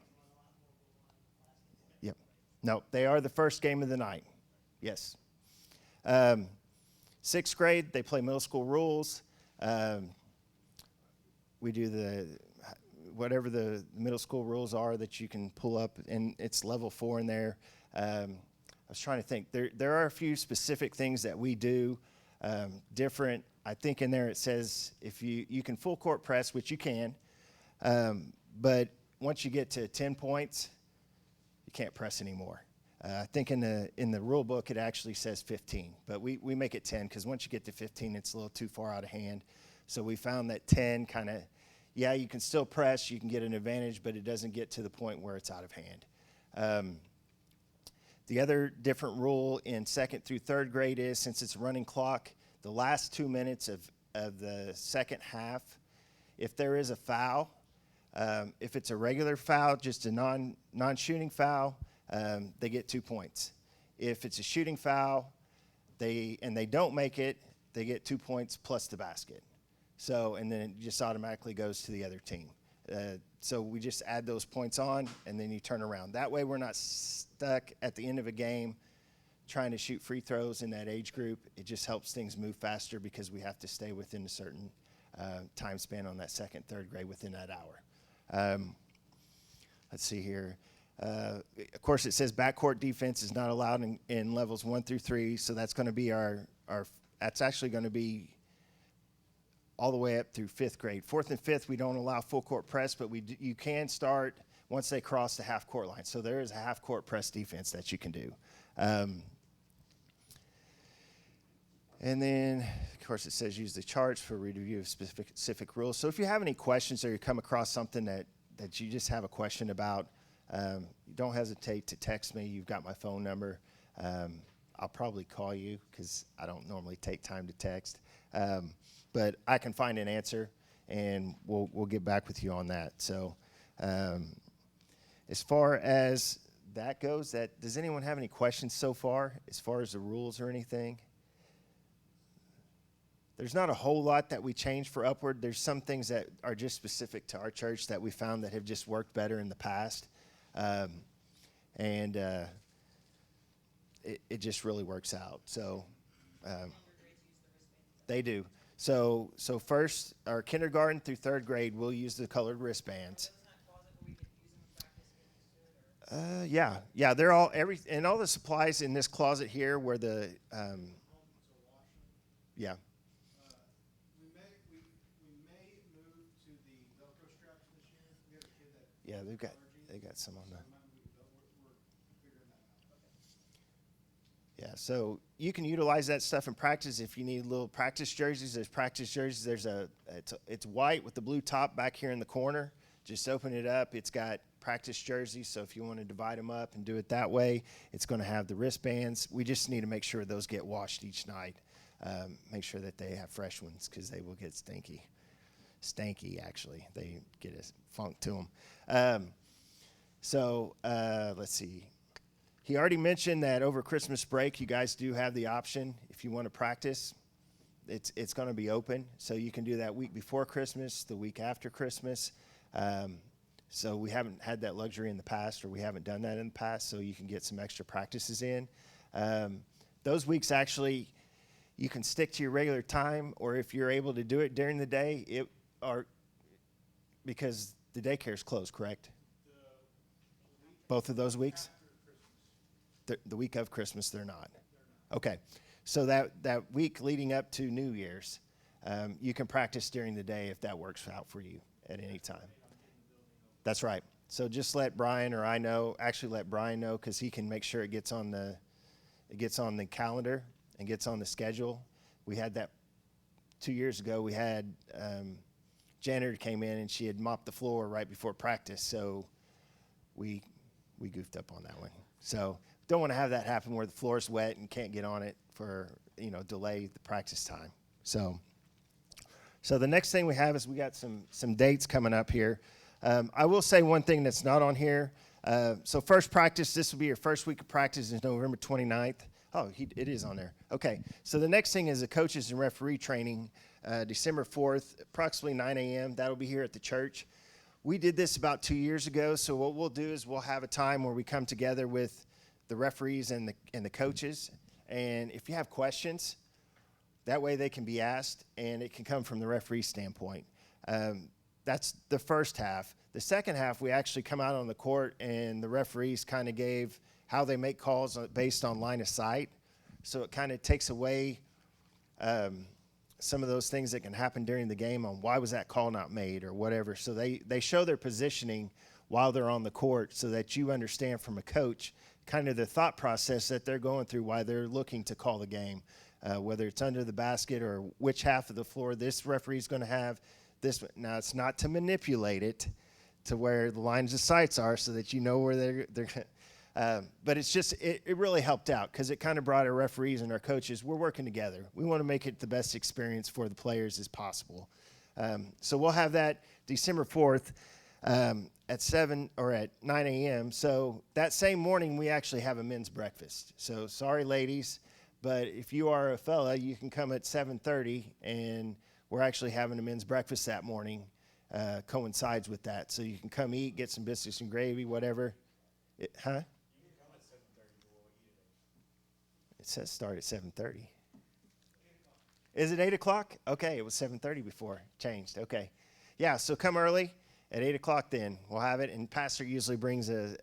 Yep. No, they are the first game of the night. Yes. 6th grade, they play middle school rules. We do whatever the middle school rules are that you can pull up, and it's level 4 in there. I was trying to think. There are a few specific things that we do different. I think in there it says if you can full court press, which you can, but once you get to 10 points, you can't press anymore. I think in the rule book it actually says 15, but we make it 10 because once you get to 15, it's a little too far out of hand. So we found that 10 kind of, you can still press, you can get an advantage, but it doesn't get to the point where it's out of hand. The other different rule in 2nd through 3rd grade is, since it's a running clock, the last 2 minutes of the second half, if there is a foul, if it's a regular foul, just a non-shooting foul, they get 2 points. If it's a shooting foul, they don't make it, they get 2 points plus the basket. So, and then it just automatically goes to the other team. So we just add those points on, and then you turn around. That way we're not stuck at the end of a game trying to shoot free throws in that age group. It just helps things move faster because we have to stay within a certain time span on that 2nd, 3rd grade within that hour. Let's see here. Of course, it says backcourt defense is not allowed in levels 1 through 3, so that's going to be that's actually going to be all the way up through 5th grade. 4th and 5th, we don't allow full court press, but you can start once they cross the half court line. So there is a half court press defense that you can do. And then, of course, it says use the charts for review of specific rules. So if you have any questions or you come across something that you just have a question about, don't hesitate to text me. You've got my phone number. I'll probably call you because I don't normally take time to text. But I can find an answer, and we'll get back with you on that. So as far as that goes, does anyone have any questions so far as the rules or anything? there's not a whole lot that we change for Upward. There's some things that are just specific to our church that we found that have just worked better in the past. And it just really works out. So they do. So first, our kindergarten through third grade, we'll use the colored wristbands. Yeah, they're all and all the supplies in this closet here where the yeah. We may move to the Velcro straps this year. We have a kid that Yeah, they got some on that. we're figuring that out. Yeah, so you can utilize that stuff in practice if you need little practice jerseys. There's practice jerseys. It's white with the blue top back here in the corner. Just open it up. It's got practice jerseys, so if you want to divide them up and do it that way, it's going to have the wristbands. We just need to make sure those get washed each night. Make sure that they have fresh ones because they will get stanky actually. They get a funk to them. Let's see. He already mentioned that over Christmas break, you guys do have the option if you want to practice. It's going to be open, so you can do that week before Christmas, the week after Christmas. So we haven't had that luxury in the past, or we haven't done that in the past, so you can get some extra practices in. Those weeks actually, you can stick to your regular time, or if you're able to do it during the day, because the daycare is closed, correct? Both of those weeks? The week of Christmas, they're not. Okay. So that week leading up to New Year's, you can practice during the day if that works out for you at any time. That's right. So just let Brian or I know. Actually, let Brian know because he can make sure it gets on the calendar and gets on the schedule. We had that 2 years ago. We had janitor came in and she had mopped the floor right before practice, so we goofed up on that one. So don't want to have that happen where the floor's wet and can't get on it for delay the practice time. So the next thing we have is we got some dates coming up here. I will say one thing that's not on here. So first practice, this will be your first week of practice is November 29th. Oh, it is on there. Okay. So the next thing is the coaches and referee training, December 4th, approximately 9 a.m. That'll be here at the church. We did this about 2 years ago. So what we'll do is we'll have a time where we come together with the referees and the coaches. And if you have questions, that way they can be asked, and it can come from the referee standpoint. That's the first half. The second half, we actually come out on the court, and the referees kind of gave how they make calls based on line of sight. So it kind of takes away some of those things that can happen during the game on why was that call not made or whatever. So they show their positioning while they're on the court so that you understand from a coach kind of the thought process that they're going through while they're looking to call the game, whether it's under the basket or which half of the floor this referee's going to have. Now, it's not to manipulate it to where the lines of sights are so that you know where they're but it's just, it really helped out because it kind of brought our referees and our coaches, we're working together. We want to make it the best experience for the players as possible. So we'll have that December 4th at 7 or at 9 a.m. So that same morning, we actually have a men's breakfast. So sorry, ladies, but if you are a fella, you can come at 7:30, and we're actually having a men's breakfast that morning, coincides with that. So you can come eat, get some biscuits and gravy, whatever. Huh? You can come at 7:30, but we'll eat it. It says start at 7:30. Is it 8 o'clock? Okay, it was 7:30 before. Changed. Okay. Yeah, so come early at 8 o'clock then. We'll have it, and Pastor usually brings a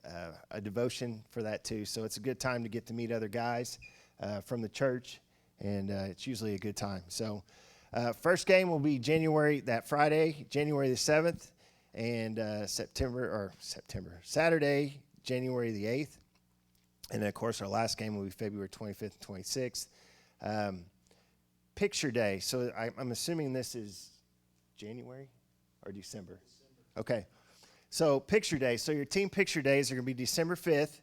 devotion for that too. So it's a good time to get to meet other guys from the church, and it's usually a good time. So first game will be Friday, January the 7th, and Saturday, January the 8th. And then, of course, our last game will be February 25th and 26th. Picture Day. So I'm assuming this is January or December? Okay. So Picture Day. So your team Picture Days are going to be December 5th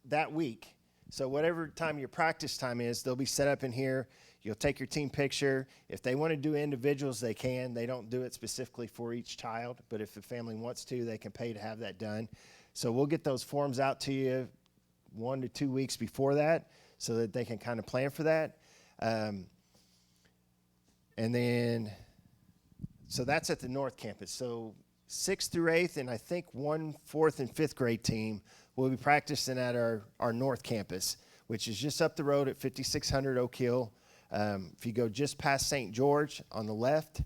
that week. So whatever time your practice time is, they'll be set up in here. You'll take your team picture. If they want to do individuals, they can. They don't do it specifically for each child, but if the family wants to, they can pay to have that done. So we'll get those forms out to you 1 to 2 weeks before that so that they can kind of plan for that. And then, so that's at the North Campus. So 6th through 8th, and I think 1 4th and 5th grade team will be practicing at our North Campus, which is just up the road at 5600 Oak Hill. If you go just past St. George on the left,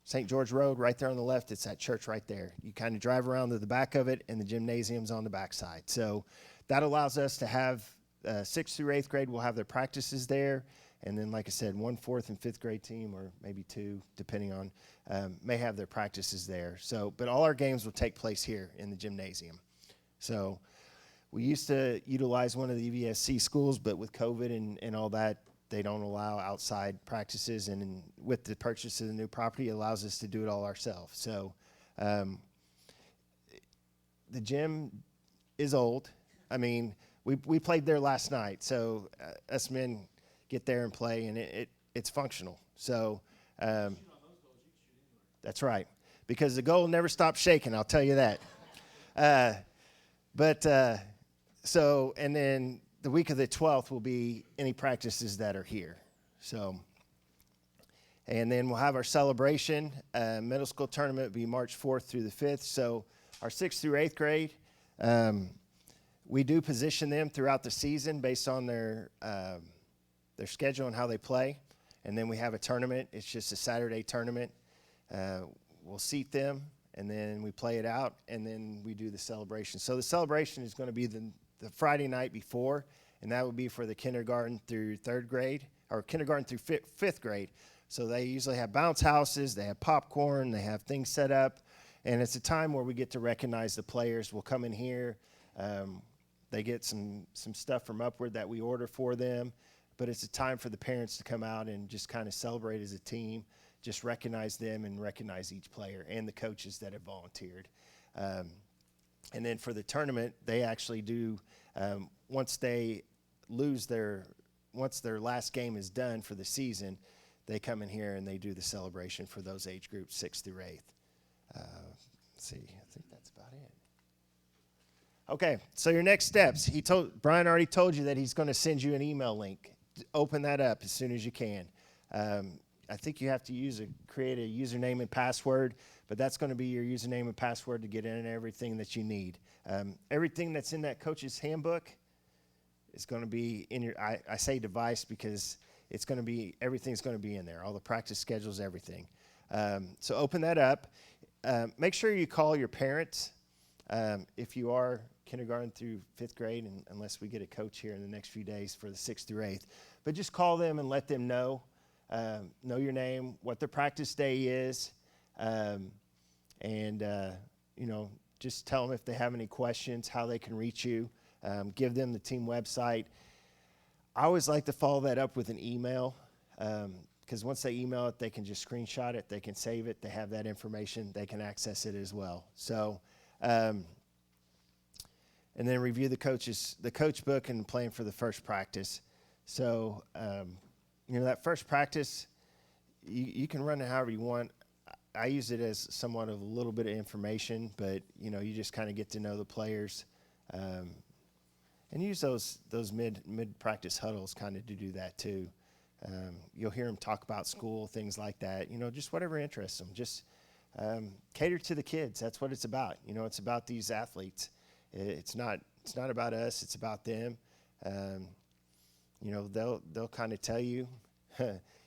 St. George Road, right there on the left, it's that church right there. You kind of drive around to the back of it, and the gymnasium's on the backside. So that allows us to have 6th through 8th grade will have their practices there. And then, like I said, 1 4th and 5th grade team, or maybe 2, depending on, may have their practices there. So, but all our games will take place here in the gymnasium. So we used to utilize one of the EVSC schools, but with COVID and all that, they don't allow outside practices. And with the purchase of the new property, it allows us to do it all ourselves. So the gym is old. I mean, we played there last night, so us men get there and play, and it's functional. So that's right, because the goal never stops shaking, I'll tell you that. So, and then the week of the 12th will be any practices that are here. So, and then we'll have our celebration. Middle school tournament will be March 4th through the 5th. So our 6th through 8th grade, we do position them throughout the season based on their schedule and how they play. And then we have a tournament. It's just a Saturday tournament. We'll seat them, and then we play it out, and then we do the celebration. So the celebration is going to be the Friday night before, and that would be for the kindergarten through 3rd grade, or kindergarten through 5th grade. So they usually have bounce houses, they have popcorn, they have things set up, and it's a time where we get to recognize the players. We'll come in here. They get some stuff from Upward that we order for them, but it's a time for the parents to come out and just kind of celebrate as a team, just recognize them and recognize each player and the coaches that have volunteered. And then for the tournament, they actually do, once their last game is done for the season, they come in here and they do the celebration for those age groups, 6th through 8th. Let's see, I think that's about it. Okay, so your next steps. Brian already told you that he's going to send you an email link. Open that up as soon as you can. I think you have to create a username and password, but that's going to be your username and password to get in everything that you need. Everything that's in that coach's handbook is going to be in your, I say device because it's going to be, everything's going to be in there, all the practice schedules, everything. So open that up. Make sure you call your parents if you are kindergarten through 5th grade, and unless we get a coach here in the next few days for the 6th through 8th. But just call them and let them know your name, what their practice day is, just tell them if they have any questions, how they can reach you. Give them the team website. I always like to follow that up with an email, because once they email it, they can just screenshot it, they can save it, they have that information, they can access it as well. So, and then review the coach book and plan for the first practice. So, that first practice, you can run it however you want. I use it as somewhat of a little bit of information, but, you just kind of get to know the players, and use those mid-practice huddles kind of to do that too. You'll hear them talk about school, things like that, just whatever interests them. Just cater to the kids. That's what it's about. It's about these athletes. It's not about us. It's about them. They'll kind of tell you.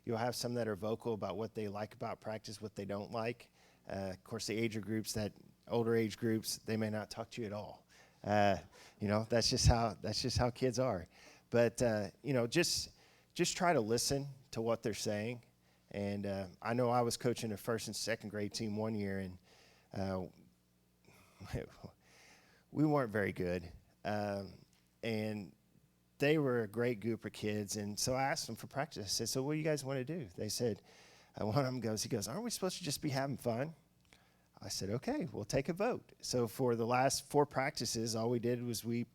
You'll have some that are vocal about what they like about practice, what they don't like. Of course, the older age groups, they may not talk to you at all. That's just how kids are. But just try to listen to what they're saying. And I know I was coaching a 1st and 2nd grade team one year, and we weren't very good. And they were a great group of kids, and so I asked them for practice. I said, so what do you guys want to do? They said, one of them goes, aren't we supposed to just be having fun? I said, okay, we'll take a vote. So for the last 4 practices, all we did was we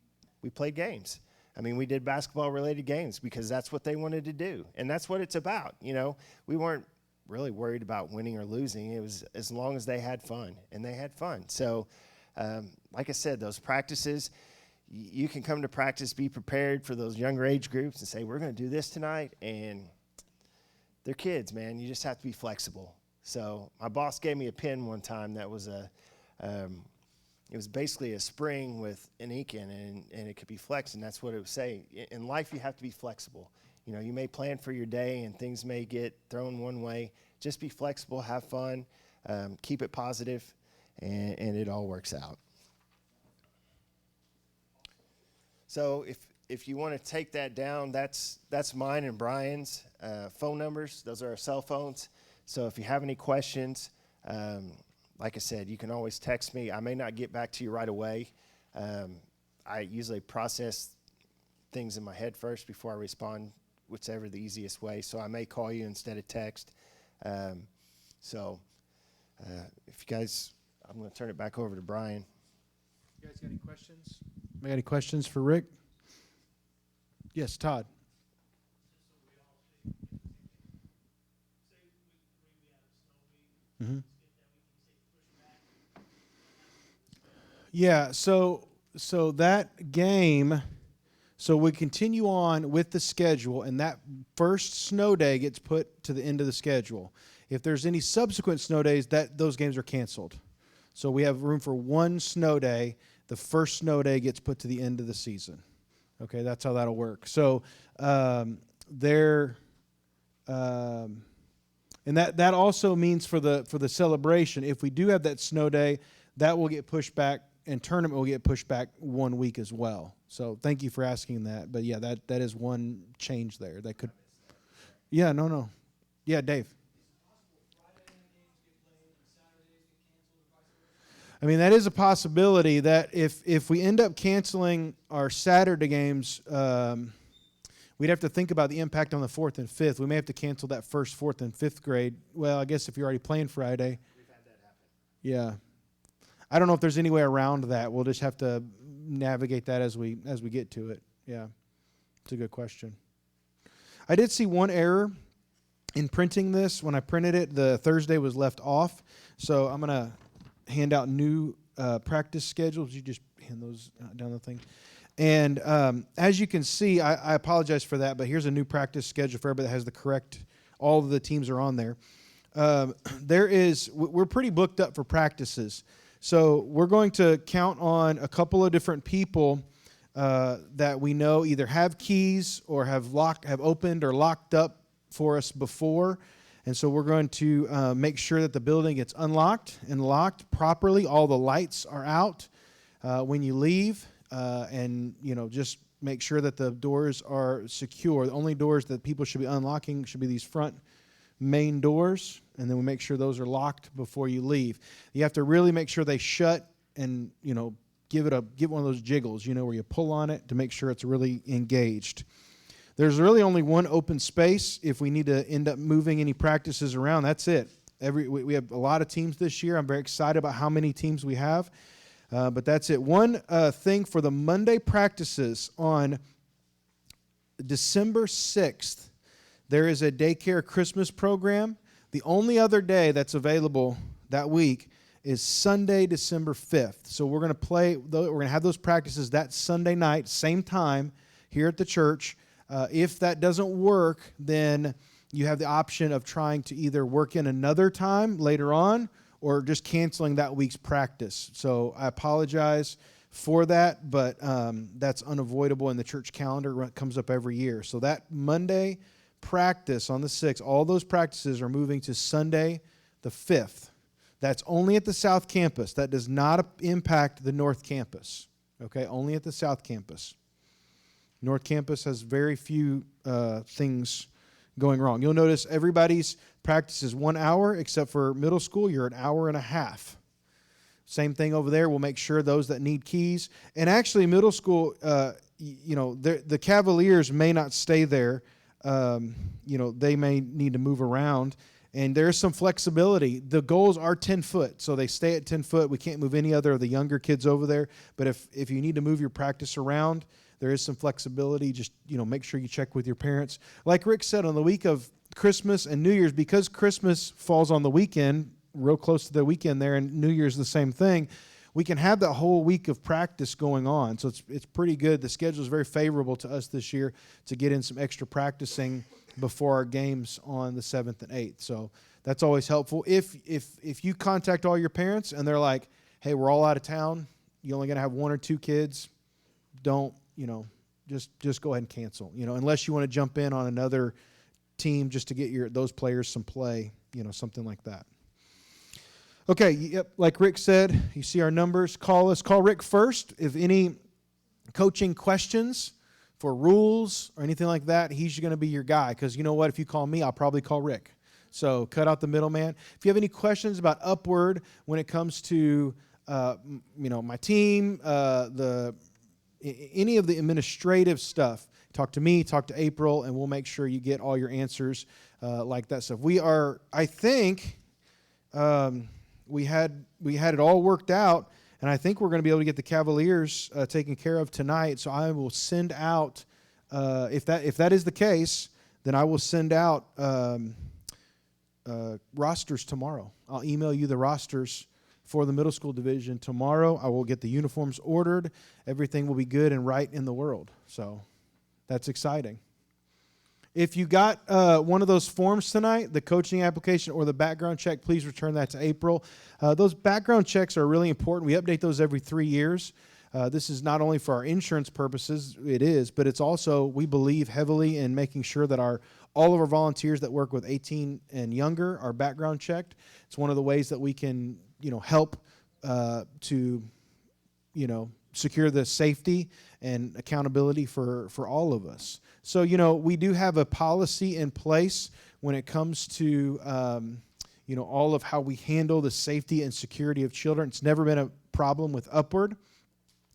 played games. I mean, we did basketball-related games because that's what they wanted to do, and that's what it's about. We weren't really worried about winning or losing. It was as long as they had fun, and they had fun. So like I said, those practices, you can come to practice, be prepared for those younger age groups and say, we're going to do this tonight, and they're kids, man. You just have to be flexible. So my boss gave me a pen one time that was it was basically a spring with an ink in it, and it could be flexed, and that's what it would say. In life, you have to be flexible. You know, you may plan for your day, and things may get thrown one way. Just be flexible, have fun, keep it positive, and it all works out. So if you want to take that down, that's mine and Brian's phone numbers. Those are our cell phones. So if you have any questions, like I said, you can always text me. I may not get back to you right away. I usually process things in my head first before I respond, whichever the easiest way. So I may call you instead of text. If you guys, I'm going to turn it back over to Brian. You guys got any questions? Got any questions for Rick? Yes, Todd. Mm-hmm. Yeah, so that game, so we continue on with the schedule, and that first snow day gets put to the end of the schedule. If there's any subsequent snow days, those games are canceled. So we have room for one snow day. The first snow day gets put to the end of the season. Okay, that's how that'll work. So and that also means for the celebration, if we do have that snow day, that will get pushed back, and tournament will get pushed back 1 week as well. So thank you for asking that. But yeah, that is one change there. That could. Yeah, no. Yeah, Dave. I mean, that is a possibility that if we end up canceling our Saturday games, we'd have to think about the impact on the 4th and 5th. We may have to cancel that first, 4th, and 5th grade. Well, I guess if you're already playing Friday. We've had that happen. Yeah. I don't know if there's any way around that. We'll just have to navigate that as we get to it. Yeah. It's a good question. I did see one error in printing this. When I printed it, the Thursday was left off. So I'm going to hand out new practice schedules. You just hand those down the thing. And as you can see, I apologize for that, but here's a new practice schedule for everybody that has the correct, all of the teams are on there. We're pretty booked up for practices. So we're going to count on a couple of different people that we know either have keys or have opened or locked up for us before. And so we're going to make sure that the building gets unlocked and locked properly. All the lights are out when you leave. And, just make sure that the doors are secure. The only doors that people should be unlocking should be these front main doors. And then we make sure those are locked before you leave. You have to really make sure they shut and, give one of those jiggles, where you pull on it to make sure it's really engaged. There's really only one open space. If we need to end up moving any practices around, that's it. We have a lot of teams this year. I'm very excited about how many teams we have. But that's it. One thing for the Monday practices on December 6th, there is a daycare Christmas program. The only other day that's available that week is Sunday, December 5th. So we're going to have those practices that Sunday night, same time here at the church. If that doesn't work, then you have the option of trying to either work in another time later on or just canceling that week's practice. So I apologize for that, but that's unavoidable in the church calendar. It comes up every year. So that Monday practice on the 6th, all those practices are moving to Sunday the 5th. That's only at the South Campus. That does not impact the North Campus. Okay, only at the South Campus. North Campus has very few things going wrong. You'll notice everybody's practice is 1 hour, except for middle school, you're an hour and a half. Same thing over there. We'll make sure those that need keys. And actually, middle school, the Cavaliers may not stay there. They may need to move around. And there's some flexibility. The goals are 10 foot, so they stay at 10 foot. We can't move any other of the younger kids over there. But if you need to move your practice around, there is some flexibility. Just, make sure you check with your parents. Like Rick said, on the week of Christmas and New Year's, because Christmas falls on the weekend, real close to the weekend there, and New Year's the same thing, we can have that whole week of practice going on. So it's pretty good. The schedule is very favorable to us this year to get in some extra practicing before our games on the 7th and 8th. So that's always helpful. If you contact all your parents and they're like, hey, we're all out of town, you're only going to have 1 or 2 kids, don't, just go ahead and cancel. Unless you want to jump in on another team just to get those players some play, something like that. Okay, yep, like Rick said, you see our numbers. Call us. Call Rick first. If any coaching questions for rules or anything like that, he's going to be your guy. Because you know what? If you call me, I'll probably call Rick. So cut out the middleman. If you have any questions about Upward when it comes to my team, any of the administrative stuff, talk to me, talk to April, and we'll make sure you get all your answers like that stuff. We are, I think, we had it all worked out, and I think we're going to be able to get the Cavaliers taken care of tonight. So I will send out, if that is the case, then I will send out rosters tomorrow. I'll email you the rosters for the middle school division tomorrow. I will get the uniforms ordered. Everything will be good and right in the world. So that's exciting. If you got one of those forms tonight, the coaching application or the background check, please return that to April. Those background checks are really important. We update those every 3 years. This is not only for our insurance purposes, it is, but it's also, we believe heavily in making sure that all of our volunteers that work with 18 and younger are background checked. It's one of the ways that we can, help to, secure the safety and accountability for all of us. So, we do have a policy in place when it comes to, all of how we handle the safety and security of children. It's never been a problem with Upward.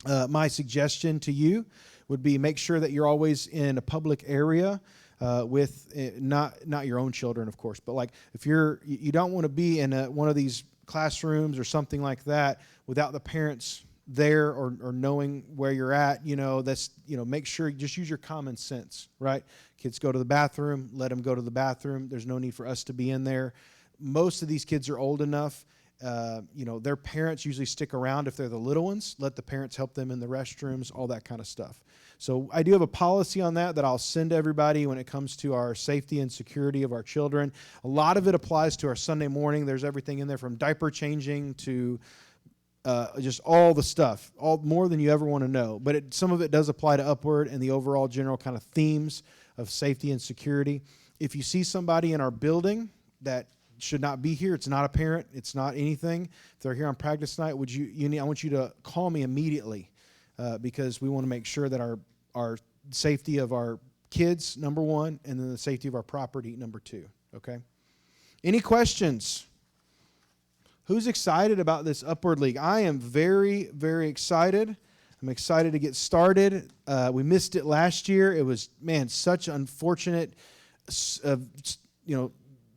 My suggestion to you would be make sure that you're always in a public area with not your own children, of course, but like if you don't want to be in one of these classrooms or something like that without the parents there or knowing where you're at, make sure you just use your common sense, right? Kids go to the bathroom, let them go to the bathroom. There's no need for us to be in there. Most of these kids are old enough. Their parents usually stick around if they're the little ones. Let the parents help them in the restrooms, all that kind of stuff. So I do have a policy on that I'll send to everybody when it comes to our safety and security of our children. A lot of it applies to our Sunday morning. There's everything in there from diaper changing to just all the stuff, more than you ever want to know. But some of it does apply to Upward and the overall general kind of themes of safety and security. If you see somebody in our building that should not be here, it's not a parent, it's not anything, if they're here on practice night, I want you to call me immediately because we want to make sure that our safety of our kids, number one, and then the safety of our property, number two, okay? Any questions? Who's excited about this Upward League? I am very, very excited. I'm excited to get started. We missed it last year. It was, such unfortunate,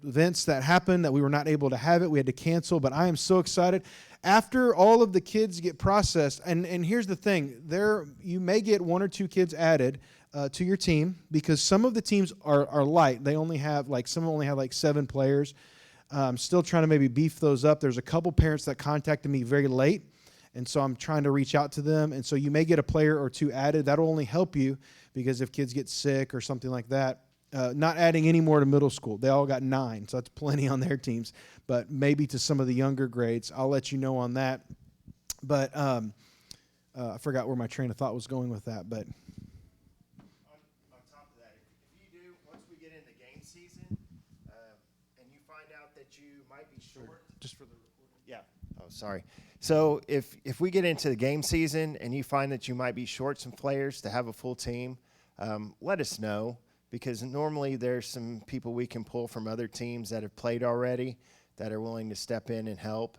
events that happened that we were not able to have it. We had to cancel, but I am so excited. After all of the kids get processed, and here's the thing, you may get 1 or 2 kids added to your team because some of the teams are light. They only have some only have 7 players. I'm still trying to maybe beef those up. There's a couple parents that contacted me very late, and so I'm trying to reach out to them. And so you may get a player or 2 added. That'll only help you because if kids get sick or something like that, not adding any more to middle school. They all got 9, so that's plenty on their teams. But maybe to some of the younger grades. I'll let you know on that. But I forgot where my train of thought was going with that. But on top of that, if you do, once we get into game season, and you find out that you might be short. Just for the recording. Yeah. Oh, sorry. So if we get into the game season and you find that you might be short some players to have a full team, let us know. Because normally there's some people we can pull from other teams that have played already that are willing to step in and help.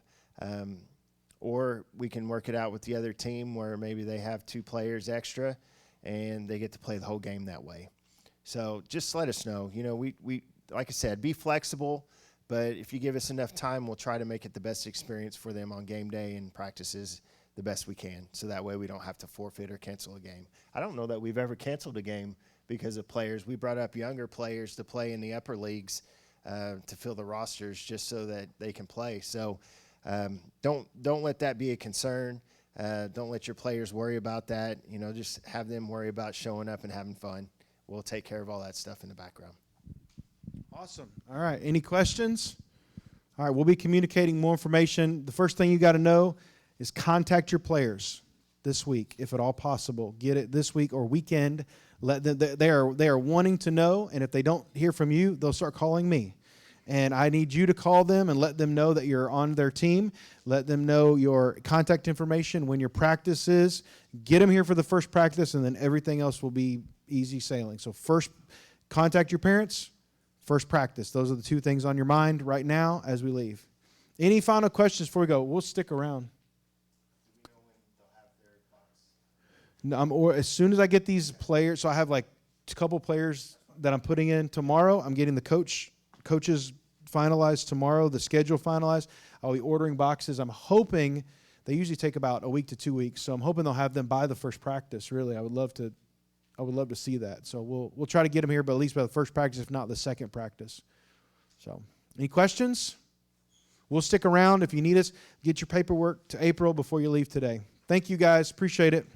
Or we can work it out with the other team where maybe they have 2 players extra and they get to play the whole game that way. So just let us know. We like I said, be flexible, but if you give us enough time, we'll try to make it the best experience for them on game day and practices the best we can. So that way we don't have to forfeit or cancel a game. I don't know that we've ever canceled a game because of players. We brought up younger players to play in the upper leagues to fill the rosters just so that they can play. So Don't let that be a concern. Don't let your players worry about that. Just have them worry about showing up and having fun. We'll take care of all that stuff in the background. Awesome. All right. Any questions? All right. We'll be communicating more information. The first thing you got to know is contact your players this week, if at all possible. Get it this week or weekend. Let them, they are wanting to know, and if they don't hear from you, they'll start calling me. And I need you to call them and let them know that you're on their team. Let them know your contact information, when your practice is. Get them here for the first practice, and then everything else will be easy sailing. So first, contact your parents. First practice. Those are the two things on your mind right now as we leave. Any final questions before we go? We'll stick around. No, or as soon as I get these players, so I have like a couple players that I'm putting in tomorrow. I'm getting the coaches finalized tomorrow, the schedule finalized. I'll be ordering boxes. I'm hoping they usually take about a week to 2 weeks, so I'm hoping they'll have them by the first practice. Really, I would love to see that. So we'll try to get them here, but at least by the first practice, if not the second practice. So, any questions? We'll stick around if you need us. Get your paperwork to April before you leave today. Thank you, guys. Appreciate it.